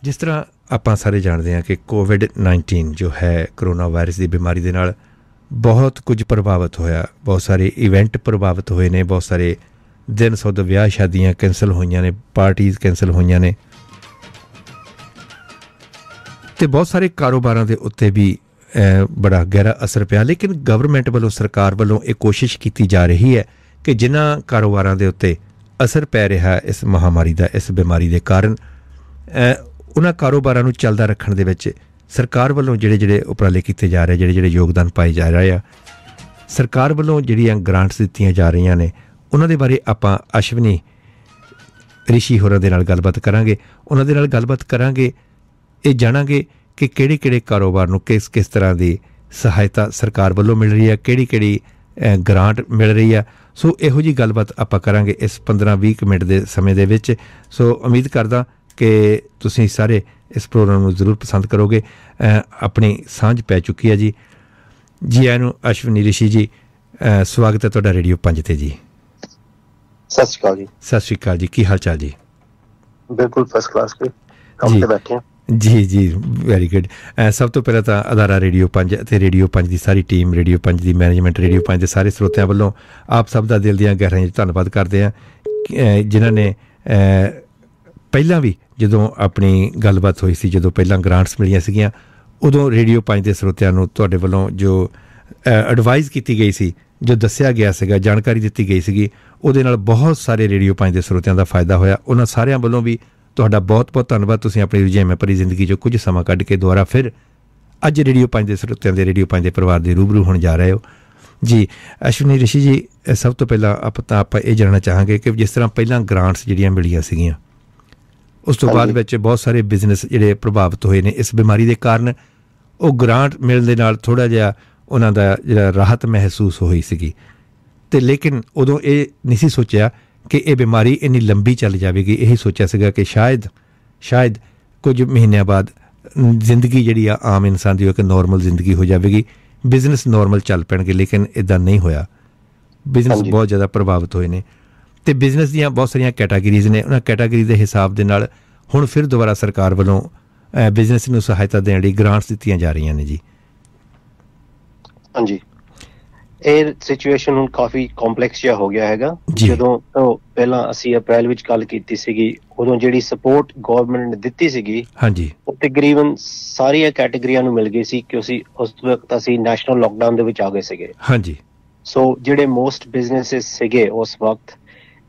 ਜਿਸ ਤਰ੍ਹਾਂ ਆਪਾਂ ਸਾਰੇ ਜਾਣਦੇ ਹਾਂ ਕਿ COVID-19 ਜੋ ਹੈ ਕਰੋਨਾ ਵਾਇਰਸ ਦੀ ਬਿਮਾਰੀ ਦੇ ਨਾਲ ਬਹੁਤ ਕੁਝ ਪ੍ਰਭਾਵਿਤ ਹੋਇਆ, ਬਹੁਤ ਸਾਰੇ ਇਵੈਂਟ ਪ੍ਰਭਾਵਿਤ ਹੋਏ ਨੇ, ਬਹੁਤ ਸਾਰੇ ਦਿਨ ਸੁੱਧ ਵਿਆਹ ਸ਼ਾਦੀਆਂ ਕੈਂਸਲ ਹੋਈਆਂ ਨੇ, ਪਾਰਟੀਜ਼ ਕੈਂਸਲ ਹੋਈਆਂ ਨੇ ਅਤੇ ਬਹੁਤ ਸਾਰੇ ਕਾਰੋਬਾਰਾਂ ਦੇ ਉੱਤੇ ਵੀ ਬੜਾ ਗਹਿਰਾ ਅਸਰ ਪਿਆ। ਲੇਕਿਨ ਗਵਰਨਮੈਂਟ ਵੱਲੋਂ, ਸਰਕਾਰ ਵੱਲੋਂ ਇਹ ਕੋਸ਼ਿਸ਼ ਕੀਤੀ ਜਾ ਰਹੀ ਹੈ ਕਿ ਜਿਨ੍ਹਾਂ ਕਾਰੋਬਾਰਾਂ ਦੇ ਉੱਤੇ ਅਸਰ ਪੈ ਰਿਹਾ ਇਸ ਮਹਾਂਮਾਰੀ ਦਾ, ਇਸ ਬਿਮਾਰੀ ਦੇ ਕਾਰਨ, ਉਹਨਾਂ ਕਾਰੋਬਾਰਾਂ ਨੂੰ ਚੱਲਦਾ ਰੱਖਣ ਦੇ ਵਿੱਚ ਸਰਕਾਰ ਵੱਲੋਂ ਜਿਹੜੇ ਉਪਰਾਲੇ ਕੀਤੇ ਜਾ ਰਹੇ, ਜਿਹੜੇ ਯੋਗਦਾਨ ਪਾਏ ਜਾ ਰਹੇ ਆ, ਸਰਕਾਰ ਵੱਲੋਂ ਜਿਹੜੀਆਂ ਗ੍ਰਾਂਟਸ ਦਿੱਤੀਆਂ ਜਾ ਰਹੀਆਂ ਨੇ, ਉਹਨਾਂ ਦੇ ਬਾਰੇ ਆਪਾਂ ਅਸ਼ਵਨੀ ਰਿਸ਼ੀ ਹੋਰਾਂ ਦੇ ਨਾਲ ਗੱਲਬਾਤ ਕਰਾਂਗੇ। ਉਹਨਾਂ ਦੇ ਨਾਲ ਗੱਲਬਾਤ ਕਰਾਂਗੇ, ਇਹ ਜਾਣਾਂਗੇ ਕਿ ਕਿਹੜੇ ਕਾਰੋਬਾਰ ਨੂੰ ਕਿਸ ਤਰ੍ਹਾਂ ਦੀ ਸਹਾਇਤਾ ਸਰਕਾਰ ਵੱਲੋਂ ਮਿਲ ਰਹੀ ਹੈ, ਕਿਹੜੀ ਗ੍ਰਾਂਟ ਮਿਲ ਰਹੀ ਆ। ਸੋ ਇਹੋ ਜਿਹੀ ਗੱਲਬਾਤ ਆਪਾਂ ਕਰਾਂਗੇ ਇਸ 15-20 ਮਿੰਟ ਦੇ ਸਮੇਂ ਦੇ ਵਿੱਚ। ਸੋ ਉਮੀਦ ਕਰਦਾ ਕਿ ਤੁਸੀਂ ਸਾਰੇ ਇਸ ਪ੍ਰੋਗਰਾਮ ਨੂੰ ਜ਼ਰੂਰ ਪਸੰਦ ਕਰੋਗੇ। ਆਪਣੀ ਸਾਂਝ ਪੈ ਚੁੱਕੀ ਹੈ ਜੀ ਆਇਆਂ ਨੂੰ ਅਸ਼ਵਨੀ ਰਿਸ਼ੀ ਜੀ, ਸਵਾਗਤ ਹੈ ਤੁਹਾਡਾ ਰੇਡੀਓ 5 'ਤੇ ਜੀ। ਸਤਿ ਸ਼੍ਰੀ ਅਕਾਲ ਜੀ। ਸਤਿ ਸ਼੍ਰੀ ਅਕਾਲ ਜੀ, ਕੀ ਹਾਲ ਚਾਲ ਜੀ? ਬਿਲਕੁਲ ਫਸਟ ਕਲਾਸ ਕੇ ਕੰਮ ਤੇ ਬੈਠੇ ਜੀ, ਵੈਰੀ ਗੁੱਡ। ਸਭ ਤੋਂ ਪਹਿਲਾਂ ਤਾਂ ਅਦਾਰਾ ਰੇਡੀਓ 5 ਅਤੇ ਰੇਡੀਓ 5 ਦੀ ਸਾਰੀ ਟੀਮ, ਰੇਡੀਓ 5 ਦੀ ਮੈਨੇਜਮੈਂਟ, ਰੇਡੀਓ 5 ਦੇ ਸਾਰੇ ਸਰੋਤਿਆਂ ਵੱਲੋਂ ਆਪ ਸਭ ਦਾ ਦਿਲ ਦੀਆਂ ਗਹਿਰਾਈਆਂ 'ਚ ਧੰਨਵਾਦ ਕਰਦੇ ਹਾਂ, ਜਿਨ੍ਹਾਂ ਨੇ ਪਹਿਲਾਂ ਵੀ ਜਦੋਂ ਆਪਣੀ ਗੱਲਬਾਤ ਹੋਈ ਸੀ, ਜਦੋਂ ਪਹਿਲਾਂ ਗ੍ਰਾਂਟਸ ਮਿਲੀਆਂ ਸੀਗੀਆਂ, ਉਦੋਂ ਰੇਡੀਓ 5 ਦੇ ਸਰੋਤਿਆਂ ਨੂੰ ਤੁਹਾਡੇ ਵੱਲੋਂ ਜੋ ਐਡਵਾਈਜ਼ ਕੀਤੀ ਗਈ ਸੀ, ਜੋ ਦੱਸਿਆ ਗਿਆ ਸੀਗਾ, ਜਾਣਕਾਰੀ ਦਿੱਤੀ ਗਈ ਸੀਗੀ, ਉਹਦੇ ਨਾਲ ਬਹੁਤ ਸਾਰੇ ਰੇਡੀਓ 5 ਦੇ ਸਰੋਤਿਆਂ ਦਾ ਫਾਇਦਾ ਹੋਇਆ। ਉਹਨਾਂ ਸਾਰਿਆਂ ਵੱਲੋਂ ਵੀ ਤੁਹਾਡਾ ਬਹੁਤ ਧੰਨਵਾਦ। ਤੁਸੀਂ ਆਪਣੀ ਰੁਝੇਵੇਂ ਭਰੀ ਜ਼ਿੰਦਗੀ 'ਚੋਂ ਕੁਝ ਸਮਾਂ ਕੱਢ ਕੇ ਦੁਬਾਰਾ ਫਿਰ ਅੱਜ ਰੇਡੀਓ 5 ਦੇ ਸਰੋਤਿਆਂ ਦੇ, ਰੇਡੀਓ 5 ਦੇ ਪਰਿਵਾਰ ਦੇ ਰੂਬਰੂ ਹੋਣ ਜਾ ਰਹੇ ਹੋ ਜੀ। ਅਸ਼ਵਨੀ ਰਿਸ਼ੀ ਜੀ, ਸਭ ਤੋਂ ਪਹਿਲਾਂ ਆਪਾਂ ਇਹ ਜਾਣਨਾ ਚਾਹਾਂਗੇ ਕਿ ਜਿਸ ਤਰ੍ਹਾਂ ਪਹਿਲਾਂ ਗ੍ਰਾਂਟਸ ਜਿਹੜੀਆਂ ਮਿਲੀਆਂ ਸੀਗੀਆਂ, ਉਸ ਤੋਂ ਬਾਅਦ ਵਿੱਚ ਬਹੁਤ ਸਾਰੇ ਬਿਜ਼ਨਸ ਜਿਹੜੇ ਪ੍ਰਭਾਵਿਤ ਹੋਏ ਨੇ ਇਸ ਬਿਮਾਰੀ ਦੇ ਕਾਰਨ, ਉਹ ਗ੍ਰਾਂਟ ਮਿਲਣ ਦੇ ਨਾਲ ਥੋੜ੍ਹਾ ਜਿਹਾ ਉਹਨਾਂ ਦਾ ਜਿਹੜਾ ਰਾਹਤ ਮਹਿਸੂਸ ਹੋਈ ਸੀਗੀ, ਅਤੇ ਲੇਕਿਨ ਉਦੋਂ ਇਹ ਨਹੀਂ ਸੀ ਸੋਚਿਆ ਕਿ ਇਹ ਬਿਮਾਰੀ ਇੰਨੀ ਲੰਬੀ ਚੱਲ ਜਾਵੇਗੀ। ਇਹੀ ਸੋਚਿਆ ਸੀਗਾ ਕਿ ਸ਼ਾਇਦ ਕੁਝ ਮਹੀਨਿਆਂ ਬਾਅਦ ਜ਼ਿੰਦਗੀ ਜਿਹੜੀ ਆ ਆਮ ਇਨਸਾਨ ਦੀ, ਇੱਕ ਨੋਰਮਲ ਜ਼ਿੰਦਗੀ ਹੋ ਜਾਵੇਗੀ, ਬਿਜ਼ਨਸ ਨੋਰਮਲ ਚੱਲ ਪੈਣਗੇ। ਲੇਕਿਨ ਇੱਦਾਂ ਨਹੀਂ ਹੋਇਆ, ਬਿਜ਼ਨਸ ਬਹੁਤ ਜ਼ਿਆਦਾ ਪ੍ਰਭਾਵਿਤ ਹੋਏ ਨੇ, ਅਤੇ ਬਿਜ਼ਨਸ ਦੀਆਂ ਬਹੁਤ ਸਾਰੀਆਂ ਕੈਟਾਗਰੀਜ਼ ਨੇ। ਉਹਨਾਂ ਕੈਟਾਗਰੀ ਦੇ ਹਿਸਾਬ ਦੇ ਨਾਲ ਹੁਣ ਫਿਰ ਦੁਬਾਰਾ ਸਰਕਾਰ ਵੱਲੋਂ ਬਿਜ਼ਨਸ ਨੂੰ ਸਹਾਇਤਾ ਦੇਣ ਲਈ ਗ੍ਰਾਂਟਸ ਦਿੱਤੀਆਂ ਜਾ ਰਹੀਆਂ ਨੇ ਜੀ। ਹਾਂਜੀ, ਇਹ ਸਿਚੁਏਸ਼ਨ ਹੁਣ ਕਾਫੀ ਕੰਪਲੈਕਸ ਜਿਹਾ ਹੋ ਗਿਆ ਹੈਗਾ। ਜਦੋਂ ਪਹਿਲਾਂ ਅਸੀਂ ਅਪ੍ਰੈਲ ਵਿੱਚ ਗੱਲ ਕੀਤੀ ਸੀਗੀ, ਉਦੋਂ ਜਿਹੜੀ ਸਪੋਰਟ ਗਵਰਨਮੈਂਟ ਨੇ ਦਿੱਤੀ ਸੀਗੀ, ਹਾਂਜੀ, ਉਹ ਤਕਰੀਬਨ ਸਾਰੀਆਂ ਕੈਟੇਗਰੀਆਂ ਨੂੰ ਮਿਲ ਗਈ ਸੀ, ਕਿਉਂਕਿ ਉਸ ਵਕਤ ਅਸੀਂ ਨੈਸ਼ਨਲ ਲਾਕਡਾਊਨ ਦੇ ਵਿੱਚ ਆ ਗਏ ਸੀਗੇ। ਹਾਂਜੀ, ਸੋ ਜਿਹੜੇ ਮੋਸਟ ਬਿਜ਼ਨੈਸਿਸ ਸੀਗੇ ਉਸ ਵਕਤ,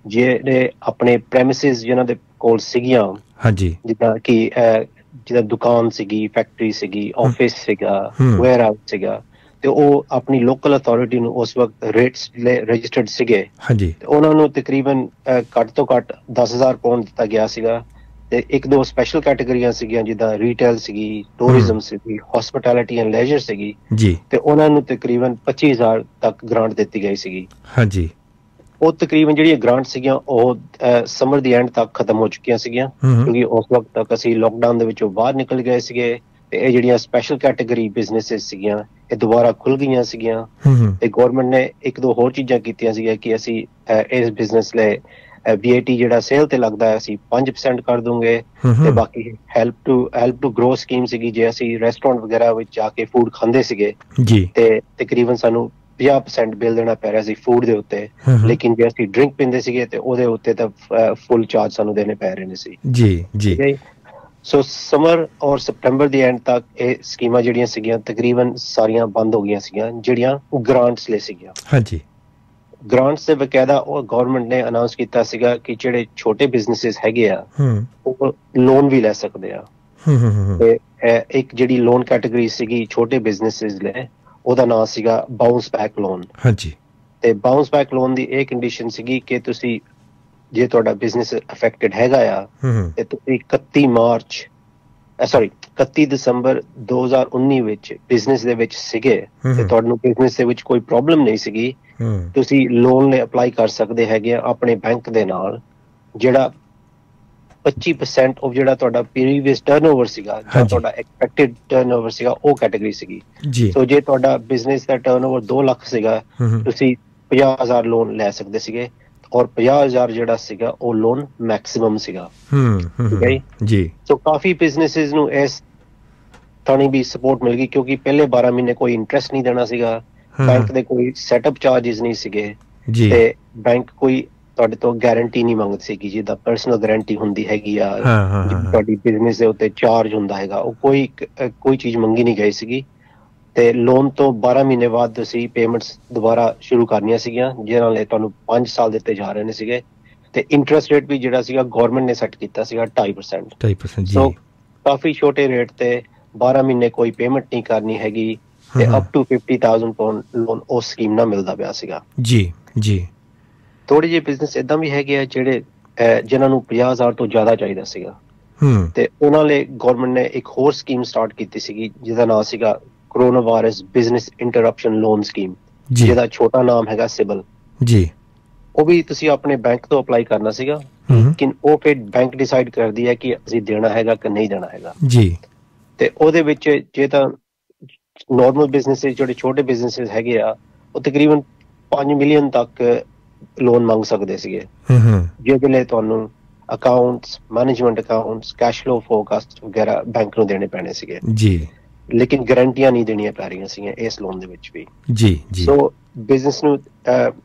ਜਿਹੜੇ ਆਪਣੇ ਪ੍ਰੈਮਿਸਿਸ ਜਿਨ੍ਹਾਂ ਦੇ ਕੋਲ ਸੀਗੀਆਂ, ਹਾਂਜੀ, ਜਿੱਦਾਂ ਦੁਕਾਨ ਸੀਗੀ, ਫੈਕਟਰੀ ਸੀਗੀ, ਆਫਿਸ ਸੀਗਾ, ਵੇਅਰ ਹਾਊਸ ਸੀਗਾ, ਤੇ ਉਹ ਆਪਣੀ ਲੋਕਲ ਅਥਾਰਟੀ ਨੂੰ ਉਸ ਵਕਤ ਰੇਟਸ ਰਜਿਸਟਰਡ ਸੀਗੇ, ਹਾਂਜੀ, ਤੇ ਉਹਨਾਂ ਨੂੰ ਤਕਰੀਬਨ ਘੱਟ ਤੋਂ ਘੱਟ 10,000 ਪਾਉਂਡ ਦਿੱਤਾ ਗਿਆ ਸੀਗਾ। ਤੇ ਇੱਕ ਦੋ ਸਪੈਸ਼ਲ ਕੈਟੇਗਰੀਆਂ ਸੀਗੀਆਂ, ਜਿੱਦਾਂ ਰੀਟੇਲ ਸੀਗੀ, ਟੂਰਿਜ਼ਮ ਸੀਗੀ, ਹੌਸਪਿਟੈਲਿਟੀ ਐਂਡ ਲੈਜਰ ਸੀਗੀ ਜੀ, ਤੇ ਉਹਨਾਂ ਨੂੰ ਤਕਰੀਬਨ 25,000 ਤੱਕ ਗ੍ਰਾਂਟ ਦਿੱਤੀ ਗਈ ਸੀਗੀ। ਹਾਂਜੀ, ਉਹ ਤਕਰੀਬਨ ਜਿਹੜੀਆਂ ਗ੍ਰਾਂਟ ਸੀਗੀਆਂ ਉਹ ਸਮਰ ਦੀ ਐਂਡ ਤੱਕ ਖਤਮ ਹੋ ਚੁੱਕੀਆਂ ਸੀਗੀਆਂ, ਕਿਉਂਕਿ ਉਸ ਵਕਤ ਤੱਕ ਅਸੀਂ ਲਾਕਡਾਊਨ ਦੇ ਵਿੱਚੋਂ ਬਾਹਰ ਨਿਕਲ ਗਏ ਸੀਗੇ, ਤੇ ਇਹ ਜਿਹੜੀਆਂ ਸਪੈਸ਼ਲ ਕੈਟੇਗਰੀ ਬਿਜ਼ਨੈਸਿਸ ਸੀਗੀਆਂ ਇਹ ਦੁਬਾਰਾ ਖੁੱਲ ਗਈਆਂ ਸੀਗੀਆਂ। ਤੇ ਗੌਰਮੈਂਟ ਨੇ ਇੱਕ ਦੋ ਹੋਰ ਚੀਜ਼ਾਂ ਕੀਤੀਆਂ ਸੀਗੀਆਂ ਕਿ ਅਸੀਂ ਇਸ ਬਿਜ਼ਨਸ ਲਈ VAT ਜਿਹੜਾ ਸੇਲ ਤੇ ਲੱਗਦਾ ਹੈ ਅਸੀਂ 5% ਕਰ ਦੂੰਗੇ, ਤੇ ਬਾਕੀ ਹੈਲਪ ਟੂ ਗਰੋ ਸਕੀਮ ਸੀਗੀ, ਜੇ ਅਸੀਂ ਰੈਸਟੋਰੈਂਟ ਵਗੈਰਾ ਵਿੱਚ ਜਾ ਕੇ ਫੂਡ ਖਾਂਦੇ ਸੀਗੇ ਤੇ ਤਕਰੀਬਨ ਸਾਨੂੰ 50% ਬਿੱਲ ਦੇਣਾ ਪੈ ਰਿਹਾ ਸੀ ਫੂਡ ਦੇ ਉੱਤੇ, ਲੇਕਿਨ ਜੇ ਅਸੀਂ ਡਰਿੰਕ ਪੀਂਦੇ ਸੀਗੇ ਤੇ ਉਹਦੇ ਉੱਤੇ ਤਾਂ ਫੁੱਲ ਚਾਰਜ ਸਾਨੂੰ ਦੇਣੇ ਪੈ ਰਹੇ ਨੇ ਸੀ ਜੀ। ਸੋ ਸਮਰ ਔਰ ਸਪਟੈਂਬਰ ਦੀ ਐਂਡ ਤੱਕ ਇਹ ਸਕੀਮਾਂ ਜਿਹੜੀਆਂ ਸੀਗੀਆਂ ਤਕਰੀਬਨ ਸਾਰੀਆਂ ਬੰਦ ਹੋ ਗਈਆਂ ਸੀਗੀਆਂ, ਜਿਹੜੀਆਂ ਗ੍ਰਾਂਟਸ ਲਈ ਸੀਗੀਆਂ। ਹਾਂਜੀ, ਗ੍ਰਾਂਟਸ ਦੇ ਬਕਾਇਦਾ ਉਹ ਗਵਰਨਮੈਂਟ ਨੇ ਅਨਾਉਂਸ ਕੀਤਾ ਸੀਗਾ ਕਿ ਜਿਹੜੇ ਛੋਟੇ ਬਿਜ਼ਨੈਸਿਸ ਹੈਗੇ ਆ ਉਹ ਲੋਨ ਵੀ ਲੈ ਸਕਦੇ ਆ। ਤੇ ਇੱਕ ਜਿਹੜੀ ਲੋਨ ਕੈਟੇਗਰੀ ਸੀਗੀ ਛੋਟੇ ਬਿਜ਼ਨੈਸਿਸ ਲਈ, ਉਹਦਾ ਨਾਮ ਸੀਗਾ ਬਾਉਂਸ ਬੈਕ ਲੋਨ। ਹਾਂਜੀ, ਤੇ ਬਾਉਂਸ ਬੈਕ ਲੋਨ ਦੀ ਇਹ ਕੰਡੀਸ਼ਨ ਸੀਗੀ ਕਿ ਤੁਸੀਂ ਜੇ ਤੁਹਾਡਾ ਬਿਜ਼ਨਸ ਅਫੈਕਟਡ ਹੈਗਾ ਆ ਤੇ ਤੁਸੀਂ 31 ਦਸੰਬਰ 2019 ਵਿੱਚ ਬਿਜ਼ਨਸ ਦੇ ਵਿੱਚ ਸੀਗੇ ਤੇ ਤੁਹਾਨੂੰ ਬਿਜ਼ਨਸ ਦੇ ਵਿੱਚ ਕੋਈ ਪ੍ਰੋਬਲਮ ਨਹੀਂ ਸੀਗੀ, ਤੁਸੀਂ ਲੋਨ ਲਈ ਅਪਲਾਈ ਕਰ ਸਕਦੇ ਹੈਗੇ ਆ ਆਪਣੇ ਬੈਂਕ ਦੇ ਨਾਲ, ਜਿਹੜਾ 25% ਆਫ ਜਿਹੜਾ ਤੁਹਾਡਾ ਪ੍ਰੀਵੀਅਸ ਟਰਨਓਵਰ ਸੀਗਾ ਜਾਂ ਤੁਹਾਡਾ ਐਕਸਪੈਕਟਡ ਟਰਨਓਵਰ ਸੀਗਾ ਉਹ ਕੈਟੇਗਰੀ ਸੀਗੀ। ਸੋ ਜੇ ਤੁਹਾਡਾ ਬਿਜ਼ਨਸ ਦਾ ਟਰਨਓਵਰ 2 ਲੱਖ ਸੀਗਾ, ਤੁਸੀਂ 50,000 ਲੋਨ ਲੈ ਸਕਦੇ ਸੀਗੇ। ਔਰ 50,000 ਜਿਹੜਾ ਸੀਗਾ ਉਹ ਲੋਨ ਮੈਕਸਿਮਮ ਸੀਗਾ। ਠੀਕ ਹੈ ਜੀ। ਸੋ ਕਾਫੀ ਬਿਜ਼ਨੈਸਿਸ ਨੂੰ ਇਸ ਥਾਣੀ ਵੀ ਸਪੋਰਟ ਮਿਲ ਗਈ, ਕਿਉਂਕਿ ਪਹਿਲੇ 12 ਮਹੀਨੇ ਕੋਈ ਇੰਟਰਸਟ ਨਹੀਂ ਦੇਣਾ ਸੀਗਾ, ਬੈਂਕ ਦੇ ਕੋਈ ਸੈਟਅਪ ਚਾਰजेस ਨਹੀਂ ਸੀਗੇ, ਤੇ ਬੈਂਕ ਕੋਈ ਤੁਹਾਡੇ ਤੋਂ ਗਾਰੰਟੀ ਨਹੀਂ ਮੰਗਦੀ ਸੀਗੀ, ਜਿੱਦਾਂ ਪਰਸਨਲ ਗਾਰੰਟੀ ਹੁੰਦੀ ਹੈਗੀ ਆ, ਤੁਹਾਡੀ ਬਿਜ਼ਨਸ ਦੇ ਉੱਤੇ ਚਾਰਜ ਹੁੰਦਾ ਹੈਗਾ, ਉਹ ਕੋਈ ਚੀਜ਼ ਮੰਗੀ ਨਹੀਂ ਗਈ ਸੀਗੀ। ਤੇ ਲੋਨ ਤੋਂ 12 ਮਹੀਨੇ ਬਾਅਦ ਤੁਸੀਂ ਪੇਮੈਂਟਸ ਦੁਬਾਰਾ ਸ਼ੁਰੂ ਕਰਨੀਆਂ ਸੀਗੀਆਂ, ਜਿਹਨਾਂ ਲਈ ਤੁਹਾਨੂੰ 5 ਸਾਲ ਦਿੱਤੇ ਜਾ ਰਹੇ ਨੇ ਸੀਗੇ, ਤੇ ਇੰਟਰਸਟ ਰੇਟ ਵੀ ਜਿਹੜਾ ਸੀਗਾ ਗਵਰਨਮੈਂਟ ਨੇ ਸੈੱਟ ਕੀਤਾ ਸੀਗਾ 2.5%। ਸੋ ਕਾਫੀ ਛੋਟੇ ਰੇਟ ਤੇ 12 ਮਹੀਨੇ ਕੋਈ ਪੇਮੈਂਟ ਨਹੀਂ ਕਰਨੀ ਹੈਗੀ, ਤੇ ਅਪ ਟੂ 50,000 ਪਾਉਂਡ ਲੋਨ ਉਸ ਸਕੀਮ ਨਾਲ ਮਿਲਦਾ ਪਿਆ ਸੀਗਾ। ਜੀ। ਥੋੜੇ ਜਿਹੇ ਬਿਜ਼ਨਸ ਇਦਾਂ ਵੀ ਹੈਗੇ ਆ ਜਿਹੜੇ ਜਿਨ੍ਹਾਂ ਨੂੰ 50,000 ਤੋਂ ਜ਼ਿਆਦਾ ਚਾਹੀਦਾ ਸੀਗਾ, ਤੇ ਉਹਨਾਂ ਲਈ ਗਵਰਨਮੈਂਟ ਨੇ ਇੱਕ ਹੋਰ ਸਕੀਮ ਸਟਾਰਟ ਕੀਤੀ ਸੀਗੀ, ਜਿਹਦਾ ਨਾਮ ਸੀਗਾ corona virus business interruption loan scheme, ਜਿਹਦਾ ਛੋਟਾ ਨਾਮ ਹੈਗਾ ਸਿਬਲ ਜੀ। ਉਹ ਵੀ ਤੁਸੀਂ ਆਪਣੇ ਬੈਂਕ ਤੋਂ ਅਪਲਾਈ ਕਰਨਾ ਸੀਗਾ, ਲੇਕਿਨ ਉਹ ਫਿਰ ਬੈਂਕ ਡਿਸਾਈਡ ਕਰਦੀ ਹੈ ਕਿ ਅਸੀਂ ਦੇਣਾ ਹੈਗਾ ਕਿ ਨਹੀਂ ਦੇਣਾ ਹੈਗਾ ਜੀ। ਤੇ ਉਹਦੇ ਵਿੱਚ ਜੇ ਤਾਂ ਨੋਰਮਲ ਬਿਜ਼ਨਸ ਜਿਹੜੇ ਛੋਟੇ ਬਿਜ਼ਨਸ ਹੈਗੇ ਆ, ਉਹ ਤਕਰੀਬਨ 5 ਮਿਲੀਅਨ ਤੱਕ ਲੋਨ ਮੰਗ ਸਕਦੇ ਸੀਗੇ, ਜਿਹਦੇ ਲਈ ਤੁਹਾਨੂੰ accounts, management accounts, cash flow forecast ਵਗੈਰਾ ਬੈਂਕ ਨੂੰ ਦੇਣੇ ਪੈਣੇ ਸੀਗੇ ਜੀ, ਲੇਕਿਨ ਗਰੰਟੀਆਂ ਨਹੀਂ ਦੇਣੀਆਂ ਪੈ ਰਹੀਆਂ ਸੀਗੀਆਂ ਇਸ ਲੋਨ ਦੇ ਵਿੱਚ ਵੀ ਜੀ। ਸੋ ਬਿਜ਼ਨਸ ਨੂੰ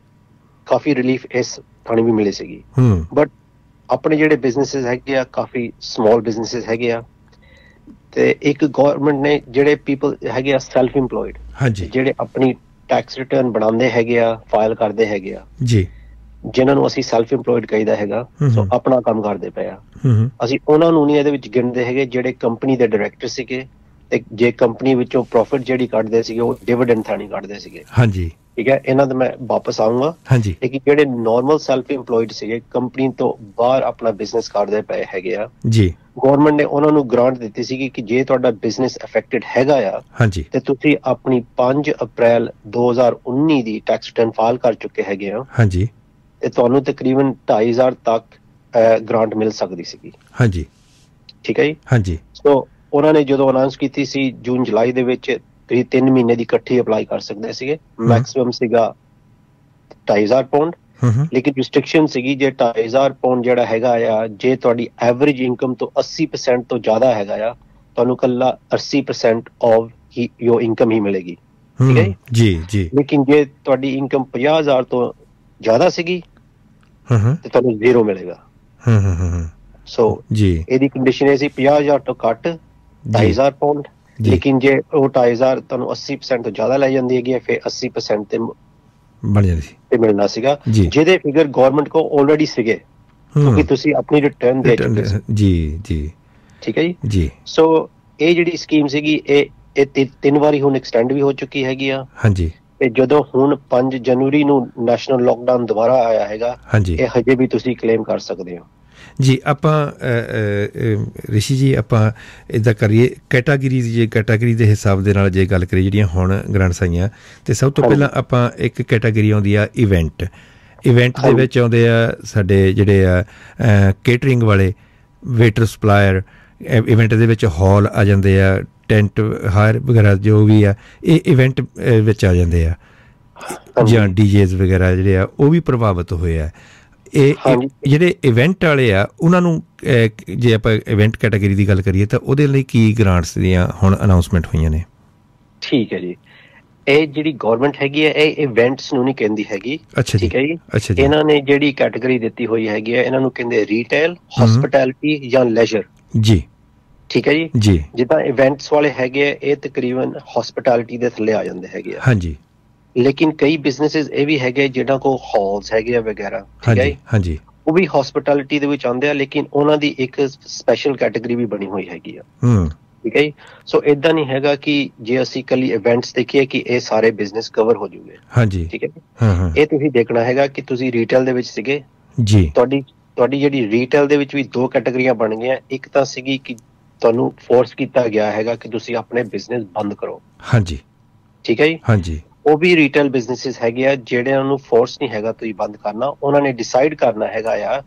ਕਾਫੀ ਰਿਲੀਫ ਇਸ ਥਾਣੀ ਵੀ ਮਿਲੀ ਸੀਗੀ, ਬਟ ਆਪਣੇ ਜਿਹੜੇ ਬਿਜ਼ਨਸਿਸ ਹੈਗੇ ਆ ਕਾਫੀ ਸਮਾਲ ਬਿਜ਼ਨਸਿਸ ਹੈਗੇ ਆ, ਤੇ ਇੱਕ ਗਵਰਨਮੈਂਟ ਨੇ ਜਿਹੜੇ ਪੀਪਲ ਹੈਗੇ ਆ ਸੈਲਫ ਇੰਪਲੋਇਡ, ਜਿਹੜੇ ਆਪਣੀ ਟੈਕਸ ਰਿਟਰਨ ਬਣਾਉਂਦੇ ਹੈਗੇ ਆ, ਫਾਈਲ ਕਰਦੇ ਹੈਗੇ ਆ ਜੀ, ਜਿਨ੍ਹਾਂ ਨੂੰ ਅਸੀਂ ਸੈਲਫ ਇੰਪਲੋਇਡ ਕਹੀਦਾ ਹੈਗਾ, ਸੋ ਆਪਣਾ ਕੰਮ ਕਰਦੇ ਪਏ ਆ, ਅਸੀਂ ਉਹਨਾਂ ਨੂੰ ਨਹੀਂ ਇਹਦੇ ਵਿੱਚ ਗਿਣਦੇ ਹੈਗੇ ਜਿਹੜੇ ਕੰਪਨੀ ਦੇ ਡਾਇਰੈਕਟਰ ਸੀਗੇ, ਤੇ ਜੇ ਕੰਪਨੀ ਵਿੱਚੋਂ ਪ੍ਰੋਫਿਟ ਜਿਹੜੀ ਕੱਢਦੇ ਸੀਗੇ ਉਹ ਡਿਵੀਡੈਂਡ ਥਾਣੀ ਕੱਢਦੇ ਸੀਗੇ। ਹਾਂਜੀ ਠੀਕ ਹੈ, ਇਹਨਾਂ ਦਾ ਮੈਂ ਵਾਪਸ ਆਊਂਗਾ। ਹਾਂਜੀ, ਲੇਕਿਨ ਜਿਹੜੇ ਨਾਰਮਲ ਸੈਲਫ ਇੰਪਲੋਇਡ ਸੀਗੇ, ਕੰਪਨੀ ਤੋਂ ਬਾਹਰ ਆਪਣਾ ਬਿਜ਼ਨਸ ਕਰਦੇ ਪਏ ਹੈਗੇ ਆ ਜੀ, ਗਵਰਨਮੈਂਟ ਨੇ ਉਹਨਾਂ ਨੂੰ ਗ੍ਰਾਂਟ ਦਿੱਤੀ ਸੀਗੀ ਕਿ ਜੇ ਤੁਹਾਡਾ ਬਿਜ਼ਨਸ ਅਫੈਕਟਡ ਹੈਗਾ ਆ ਹਾਂਜੀ, ਤੇ ਤੁਸੀਂ ਆਪਣੀ 5 ਅਪ੍ਰੈਲ 2019 ਦੀ ਟੈਕਸ ਰਿਟਰਨ ਫਾਈਲ ਕਰ ਚੁੱਕੇ ਹੈਗੇ ਆ ਹਾਂਜੀ, ਤੇ ਤੁਹਾਨੂੰ ਤਕਰੀਬਨ 2,500 ਤੱਕ ਗ੍ਰਾਂਟ ਮਿਲ ਸਕਦੀ ਸੀਗੀ। ਹਾਂਜੀ ਠੀਕ ਹੈ ਜੀ। ਹਾਂਜੀ, ਸੋ ਉਹਨਾਂ ਨੇ ਜਦੋਂ ਅਨਾਉਂਸ ਕੀਤੀ ਸੀ ਜੂਨ ਜੁਲਾਈ ਦੇ ਵਿੱਚ, ਤੁਸੀਂ 3 ਮਹੀਨੇ ਦੀ ਇਕੱਠੀ ਅਪਲਾਈ ਕਰ ਸਕਦੇ ਸੀਗੇ, ਮੈਕਸਿਮਮ ਸੀਗਾ 2,500 ਪਾਉਂਡ, ਲੇਕਿਨ ਰਿਸਟ੍ਰਿਕਸ਼ਨ ਸੀਗੀ ਜੇ 2,500 ਪਾਉਂਡ ਜਿਹੜਾ ਹੈਗਾ ਆ, ਜੇ ਤੁਹਾਡੀ ਐਵਰੇਜ ਇਨਕਮ ਤੋਂ 80% ਤੋਂ ਜ਼ਿਆਦਾ ਹੈਗਾ ਆ, ਤੁਹਾਨੂੰ ਕੱਲਾ 80% ਆਫ ਯੋਰ ਇਨਕਮ ਹੀ ਮਿਲੇਗੀ। ਠੀਕ ਹੈ ਜੀ ਜੀ। ਲੇਕਿਨ ਜੇ ਤੁਹਾਡੀ ਇਨਕਮ 50,000 ਤੋਂ ਜ਼ਿਆਦਾ ਸੀਗੀ ਤੇ ਤੁਹਾਨੂੰ 0 ਮਿਲੇਗਾ। ਸੋ ਜੀ ਇਹਦੀ ਕੰਡੀਸ਼ਨ ਇਹ ਸੀ 50,000 ਤੋਂ ਘੱਟ 2,500 ਪਾਉਂਡ, ਲੇਕਿਨ ਜੇ ਉਹ 2,500 ਤੁਹਾਨੂੰ 80% ਤੋਂ ਜ਼ਿਆਦਾ ਲੈ ਜਾਂਦੀ ਹੈਗੀ, ਫਿਰ 80% ਤੇ ਬਣ ਜਾਂਦੀ ਸੀ ਤੇ ਮਿਲਣਾ ਸੀਗਾ, ਜਿਹਦੇ ਫਿਗਰ ਗਵਰਨਮੈਂਟ ਕੋ ਆਲਰੇਡੀ ਸੀਗੇ, ਕਿਉਂਕਿ ਤੁਸੀਂ ਆਪਣੀ ਰਿਟਰਨ ਦੇ ਚੁੱਕੇ ਸੀ ਜੀ ਜੀ। ਠੀਕ ਹੈ ਜੀ। ਸੋ ਇਹ ਜਿਹੜੀ ਸਕੀਮ ਸੀਗੀ ਇਹ 3 ਵਾਰੀ ਹੁਣ ਐਕਸਟੈਂਡ ਵੀ ਹੋ ਚੁੱਕੀ ਹੈਗੀ ਆ ਹਾਂਜੀ, ਤੇ ਜਦੋਂ ਹੁਣ 5 ਜਨਵਰੀ ਨੂੰ ਨੈਸ਼ਨਲ ਲੋਕਡਾਊਨ ਦੁਬਾਰਾ ਆਇਆ ਹੈਗਾ, ਇਹ ਹਜੇ ਵੀ ਤੁਸੀਂ ਕਲੇਮ ਕਰ ਸਕਦੇ ਹੋ ਜੀ। ਆਪਾਂ ਰਿਸ਼ੀ ਜੀ ਆਪਾਂ ਇੱਦਾਂ ਕਰੀਏ, ਕੈਟਾਗਰੀ ਦੇ ਹਿਸਾਬ ਦੇ ਨਾਲ ਜੇ ਗੱਲ ਕਰੀਏ ਜਿਹੜੀਆਂ ਹੁਣ ਗ੍ਰਾਂਟਸ ਆਈਆਂ, ਤੇ ਸਭ ਤੋਂ ਪਹਿਲਾਂ ਆਪਾਂ ਇੱਕ ਕੈਟਾਗਰੀ ਆਉਂਦੀ ਆ ਇਵੈਂਟ ਦੇ ਵਿੱਚ ਆਉਂਦੇ ਆ ਸਾਡੇ ਜਿਹੜੇ ਆ ਕੇਟਰਿੰਗ ਵਾਲੇ, ਵੇਟਰ, ਸਪਲਾਇਰ, ਇਵੈਂਟ ਦੇ ਵਿੱਚ ਹਾਲ ਆ ਜਾਂਦੇ ਆ, ਟੈਂਟ ਹਾਇਰ ਵਗੈਰਾ ਜੋ ਵੀ ਆ, ਇਹ ਇਵੈਂਟ ਵਿੱਚ ਆ ਜਾਂਦੇ ਆ, ਜਾਂ ਡੀਜੇਜ਼ ਵਗੈਰਾ ਜਿਹੜੇ ਆ ਉਹ ਵੀ ਪ੍ਰਭਾਵਿਤ ਹੋਏ ਆ। ਇਹ ਜਿਹੜੇ ਇਵੈਂਟ ਵਾਲੇ ਆ ਉਹਨਾਂ ਨੂੰ ਜੇ ਆਪਾਂ ਇਵੈਂਟ ਕੈਟਾਗਰੀ ਦੀ ਗੱਲ ਕਰੀਏ ਤਾਂ ਉਹਦੇ ਲਈ ਕੀ ਗ੍ਰਾਂਟਸ ਦੀਆਂ ਹੁਣ ਅਨਾਉਂਸਮੈਂਟ ਹੋਈਆਂ ਨੇ? ਠੀਕ ਹੈ ਜੀ, ਇਹ ਜਿਹੜੀ ਗਵਰਨਮੈਂਟ ਹੈਗੀ ਹੈ ਇਹ ਇਵੈਂਟਸ ਨੂੰ ਨਹੀਂ ਕਹਿੰਦੀ ਹੈਗੀ। ਅੱਛਾ ਠੀਕ ਹੈ ਜੀ। ਅੱਛਾ ਜੀ। ਇਹਨਾਂ ਨੇ ਜਿਹੜੀ ਕੈਟਾਗਰੀ ਦਿੱਤੀ ਹੋਈ ਹੈਗੀ ਹੈ, ਇਹਨਾਂ ਨੂੰ ਕਹਿੰਦੇ ਰੀਟੇਲ, ਹੌਸਪਿਟੈਲਿਟੀ ਜਾਂ ਲੈਜ਼ਰ ਜੀ। ਠੀਕ ਹੈ ਜੀ। ਜਿੱਦਾਂ ਇਵੈਂਟਸ ਵਾਲੇ ਹੈਗੇ ਆ ਇਹ ਤਕਰੀਬਨ ਹੌਸਪਿਟੈਲਿਟੀ ਦੇ ਥੱਲੇ ਆ ਜਾਂਦੇ ਹੈਗੇ ਆ ਹਾਂਜੀ, ਲੇਕਿਨ ਕਈ ਬਿਜ਼ਨਸਿਸ ਇਹ ਵੀ ਹੈਗੇ ਜਿਹਨਾਂ ਕੋਲ ਹਾਲਸ ਹੈਗੇ ਆ ਵਗੈਰਾ, ਠੀਕ ਹੈ ਹਾਂਜੀ, ਉਹ ਵੀ ਹੌਸਪਿਟੈਲਿਟੀ ਦੇ ਵਿੱਚ ਆਉਂਦੇ ਆ, ਲੇਕਿਨ ਉਹਨਾਂ ਦੀ ਇੱਕ ਸਪੈਸ਼ਲ ਕੈਟਾਗਰੀ ਵੀ ਬਣੀ ਹੋਈ ਹੈਗੀ ਆ। ਠੀਕ ਹੈ ਜੀ। ਸੋ ਏਦਾਂ ਨਹੀਂ ਹੈਗਾ ਕਿ ਜੇ ਅਸੀਂ ਇਕੱਲੀ ਇਵੈਂਟਸ ਦੇਖੀਏ ਕਿ ਇਹ ਸਾਰੇ ਬਿਜ਼ਨਸ ਕਵਰ ਹੋ ਜੂਗੇ ਹਾਂਜੀ, ਠੀਕ ਹੈ। ਇਹ ਤੁਸੀਂ ਦੇਖਣਾ ਹੈਗਾ ਕਿ ਤੁਸੀਂ ਰੀਟੇਲ ਦੇ ਵਿੱਚ ਸੀਗੇ ਜੀ, ਤੁਹਾਡੀ ਜਿਹੜੀ ਰੀਟੇਲ ਦੇ ਵਿੱਚ ਵੀ 2 ਕੈਟਾਗਰੀਆਂ ਬਣ ਗਈਆਂ। ਇੱਕ ਤਾਂ ਸੀਗੀ ਕਿ ਤੁਹਾਨੂੰ ਫੋਰਸ ਕੀਤਾ ਗਿਆ ਹੈਗਾ ਕਿ ਤੁਸੀਂ ਆਪਣੇ ਬਿਜ਼ਨਸ ਬੰਦ ਕਰੋ ਹਾਂਜੀ, ਠੀਕ ਹੈ ਜੀ ਹਾਂਜੀ। ਉਹ ਵੀ ਰੀਟੇਲ ਬਿਜ਼ਨਸਿਸ ਹੈਗੇ ਆ ਜਿਹੜਿਆਂ ਨੂੰ ਫੋਰਸ ਨਹੀਂ ਹੈਗਾ ਤੁਸੀਂ ਬੰਦ ਕਰਨਾ, ਉਹਨਾਂ ਨੇ ਡਿਸਾਈਡ ਕਰਨਾ ਹੈਗਾ ਆ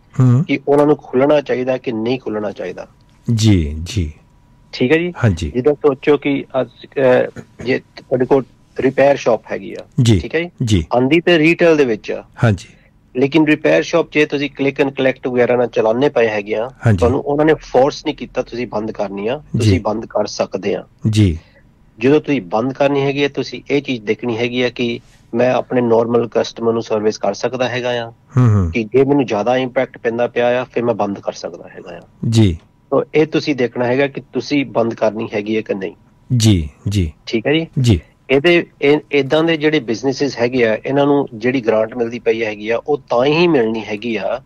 ਕਿ ਉਹਨਾਂ ਨੂੰ ਖੁੱਲਣਾ ਚਾਹੀਦਾ ਕਿ ਨਹੀਂ ਖੁੱਲਣਾ ਚਾਹੀਦਾ ਜੀ ਜੀ। ਠੀਕ ਹੈ ਜੀ ਹਾਂਜੀ। ਜਿੱਦਾਂ ਸੋਚੋ ਕਿ ਜੇ ਤੁਹਾਡੇ ਕੋਲ ਰਿਪੇਅਰ ਸ਼ਾਪ ਹੈਗੀ ਆ, ਠੀਕ ਹੈ ਜੀ, ਆਂਦੀ ਤੇ ਰੀਟੇਲ ਦੇ ਵਿੱਚ ਆ ਹਾਂਜੀ, ਲੇਕਿਨ ਰਿਪੇਅਰ ਸ਼ਾਪ ਜੇ ਤੁਸੀਂ ਕਲਿੱਕ ਐਂਡ ਕਲੈਕਟ ਵਗੈਰਾ ਨਾਲ ਚਲਾਉਂਦੇ ਪਏ ਹੈਗੇ ਆ, ਤੁਹਾਨੂੰ ਉਹਨਾਂ ਨੇ ਫੋਰਸ ਨਹੀਂ ਕੀਤਾ ਤੁਸੀਂ ਬੰਦ ਕਰਨੀ ਆ, ਤੁਸੀਂ ਬੰਦ ਕਰ ਸਕਦੇ ਆ ਜੀ। ਜਦੋਂ ਤੁਸੀਂ ਬੰਦ ਕਰਨੀ ਹੈਗੀ ਹੈ, ਤੁਸੀਂ ਇਹ ਚੀਜ਼ ਦੇਖਣੀ ਹੈਗੀ ਆ ਕਿ ਮੈਂ ਆਪਣੇ ਨੋਰਮਲ ਕਸਟਮਰ ਨੂੰ ਸਰਵਿਸ ਕਰ ਸਕਦਾ ਹੈਗਾ ਆ, ਕਿ ਜੇ ਮੈਨੂੰ ਜ਼ਿਆਦਾ ਇੰਪੈਕਟ ਪੈਂਦਾ ਪਿਆ ਆ ਫਿਰ ਮੈਂ ਬੰਦ ਕਰ ਸਕਦਾ ਹੈਗਾ ਆ ਜੀ। ਤਾਂ ਇਹ ਤੁਸੀਂ ਦੇਖਣਾ ਹੈਗਾ ਕਿ ਤੁਸੀਂ ਬੰਦ ਕਰਨੀ ਹੈਗੀ ਹੈ ਕਿ ਨਹੀਂ ਜੀ ਜੀ। ਠੀਕ ਹੈ ਜੀ ਜੀ। ਏਦਾਂ ਦੇ ਜਿਹੜੇ ਬਿਜ਼ਨੈਸਿਸ ਹੈਗੇ ਆ, ਇਹਨਾਂ ਨੂੰ ਜਿਹੜੀ ਗ੍ਰਾਂਟ ਮਿਲਦੀ ਪਈ ਹੈਗੀ ਆ, ਉਹ ਤਾਂ ਹੀ ਮਿਲਣੀ ਹੈਗੀ ਆ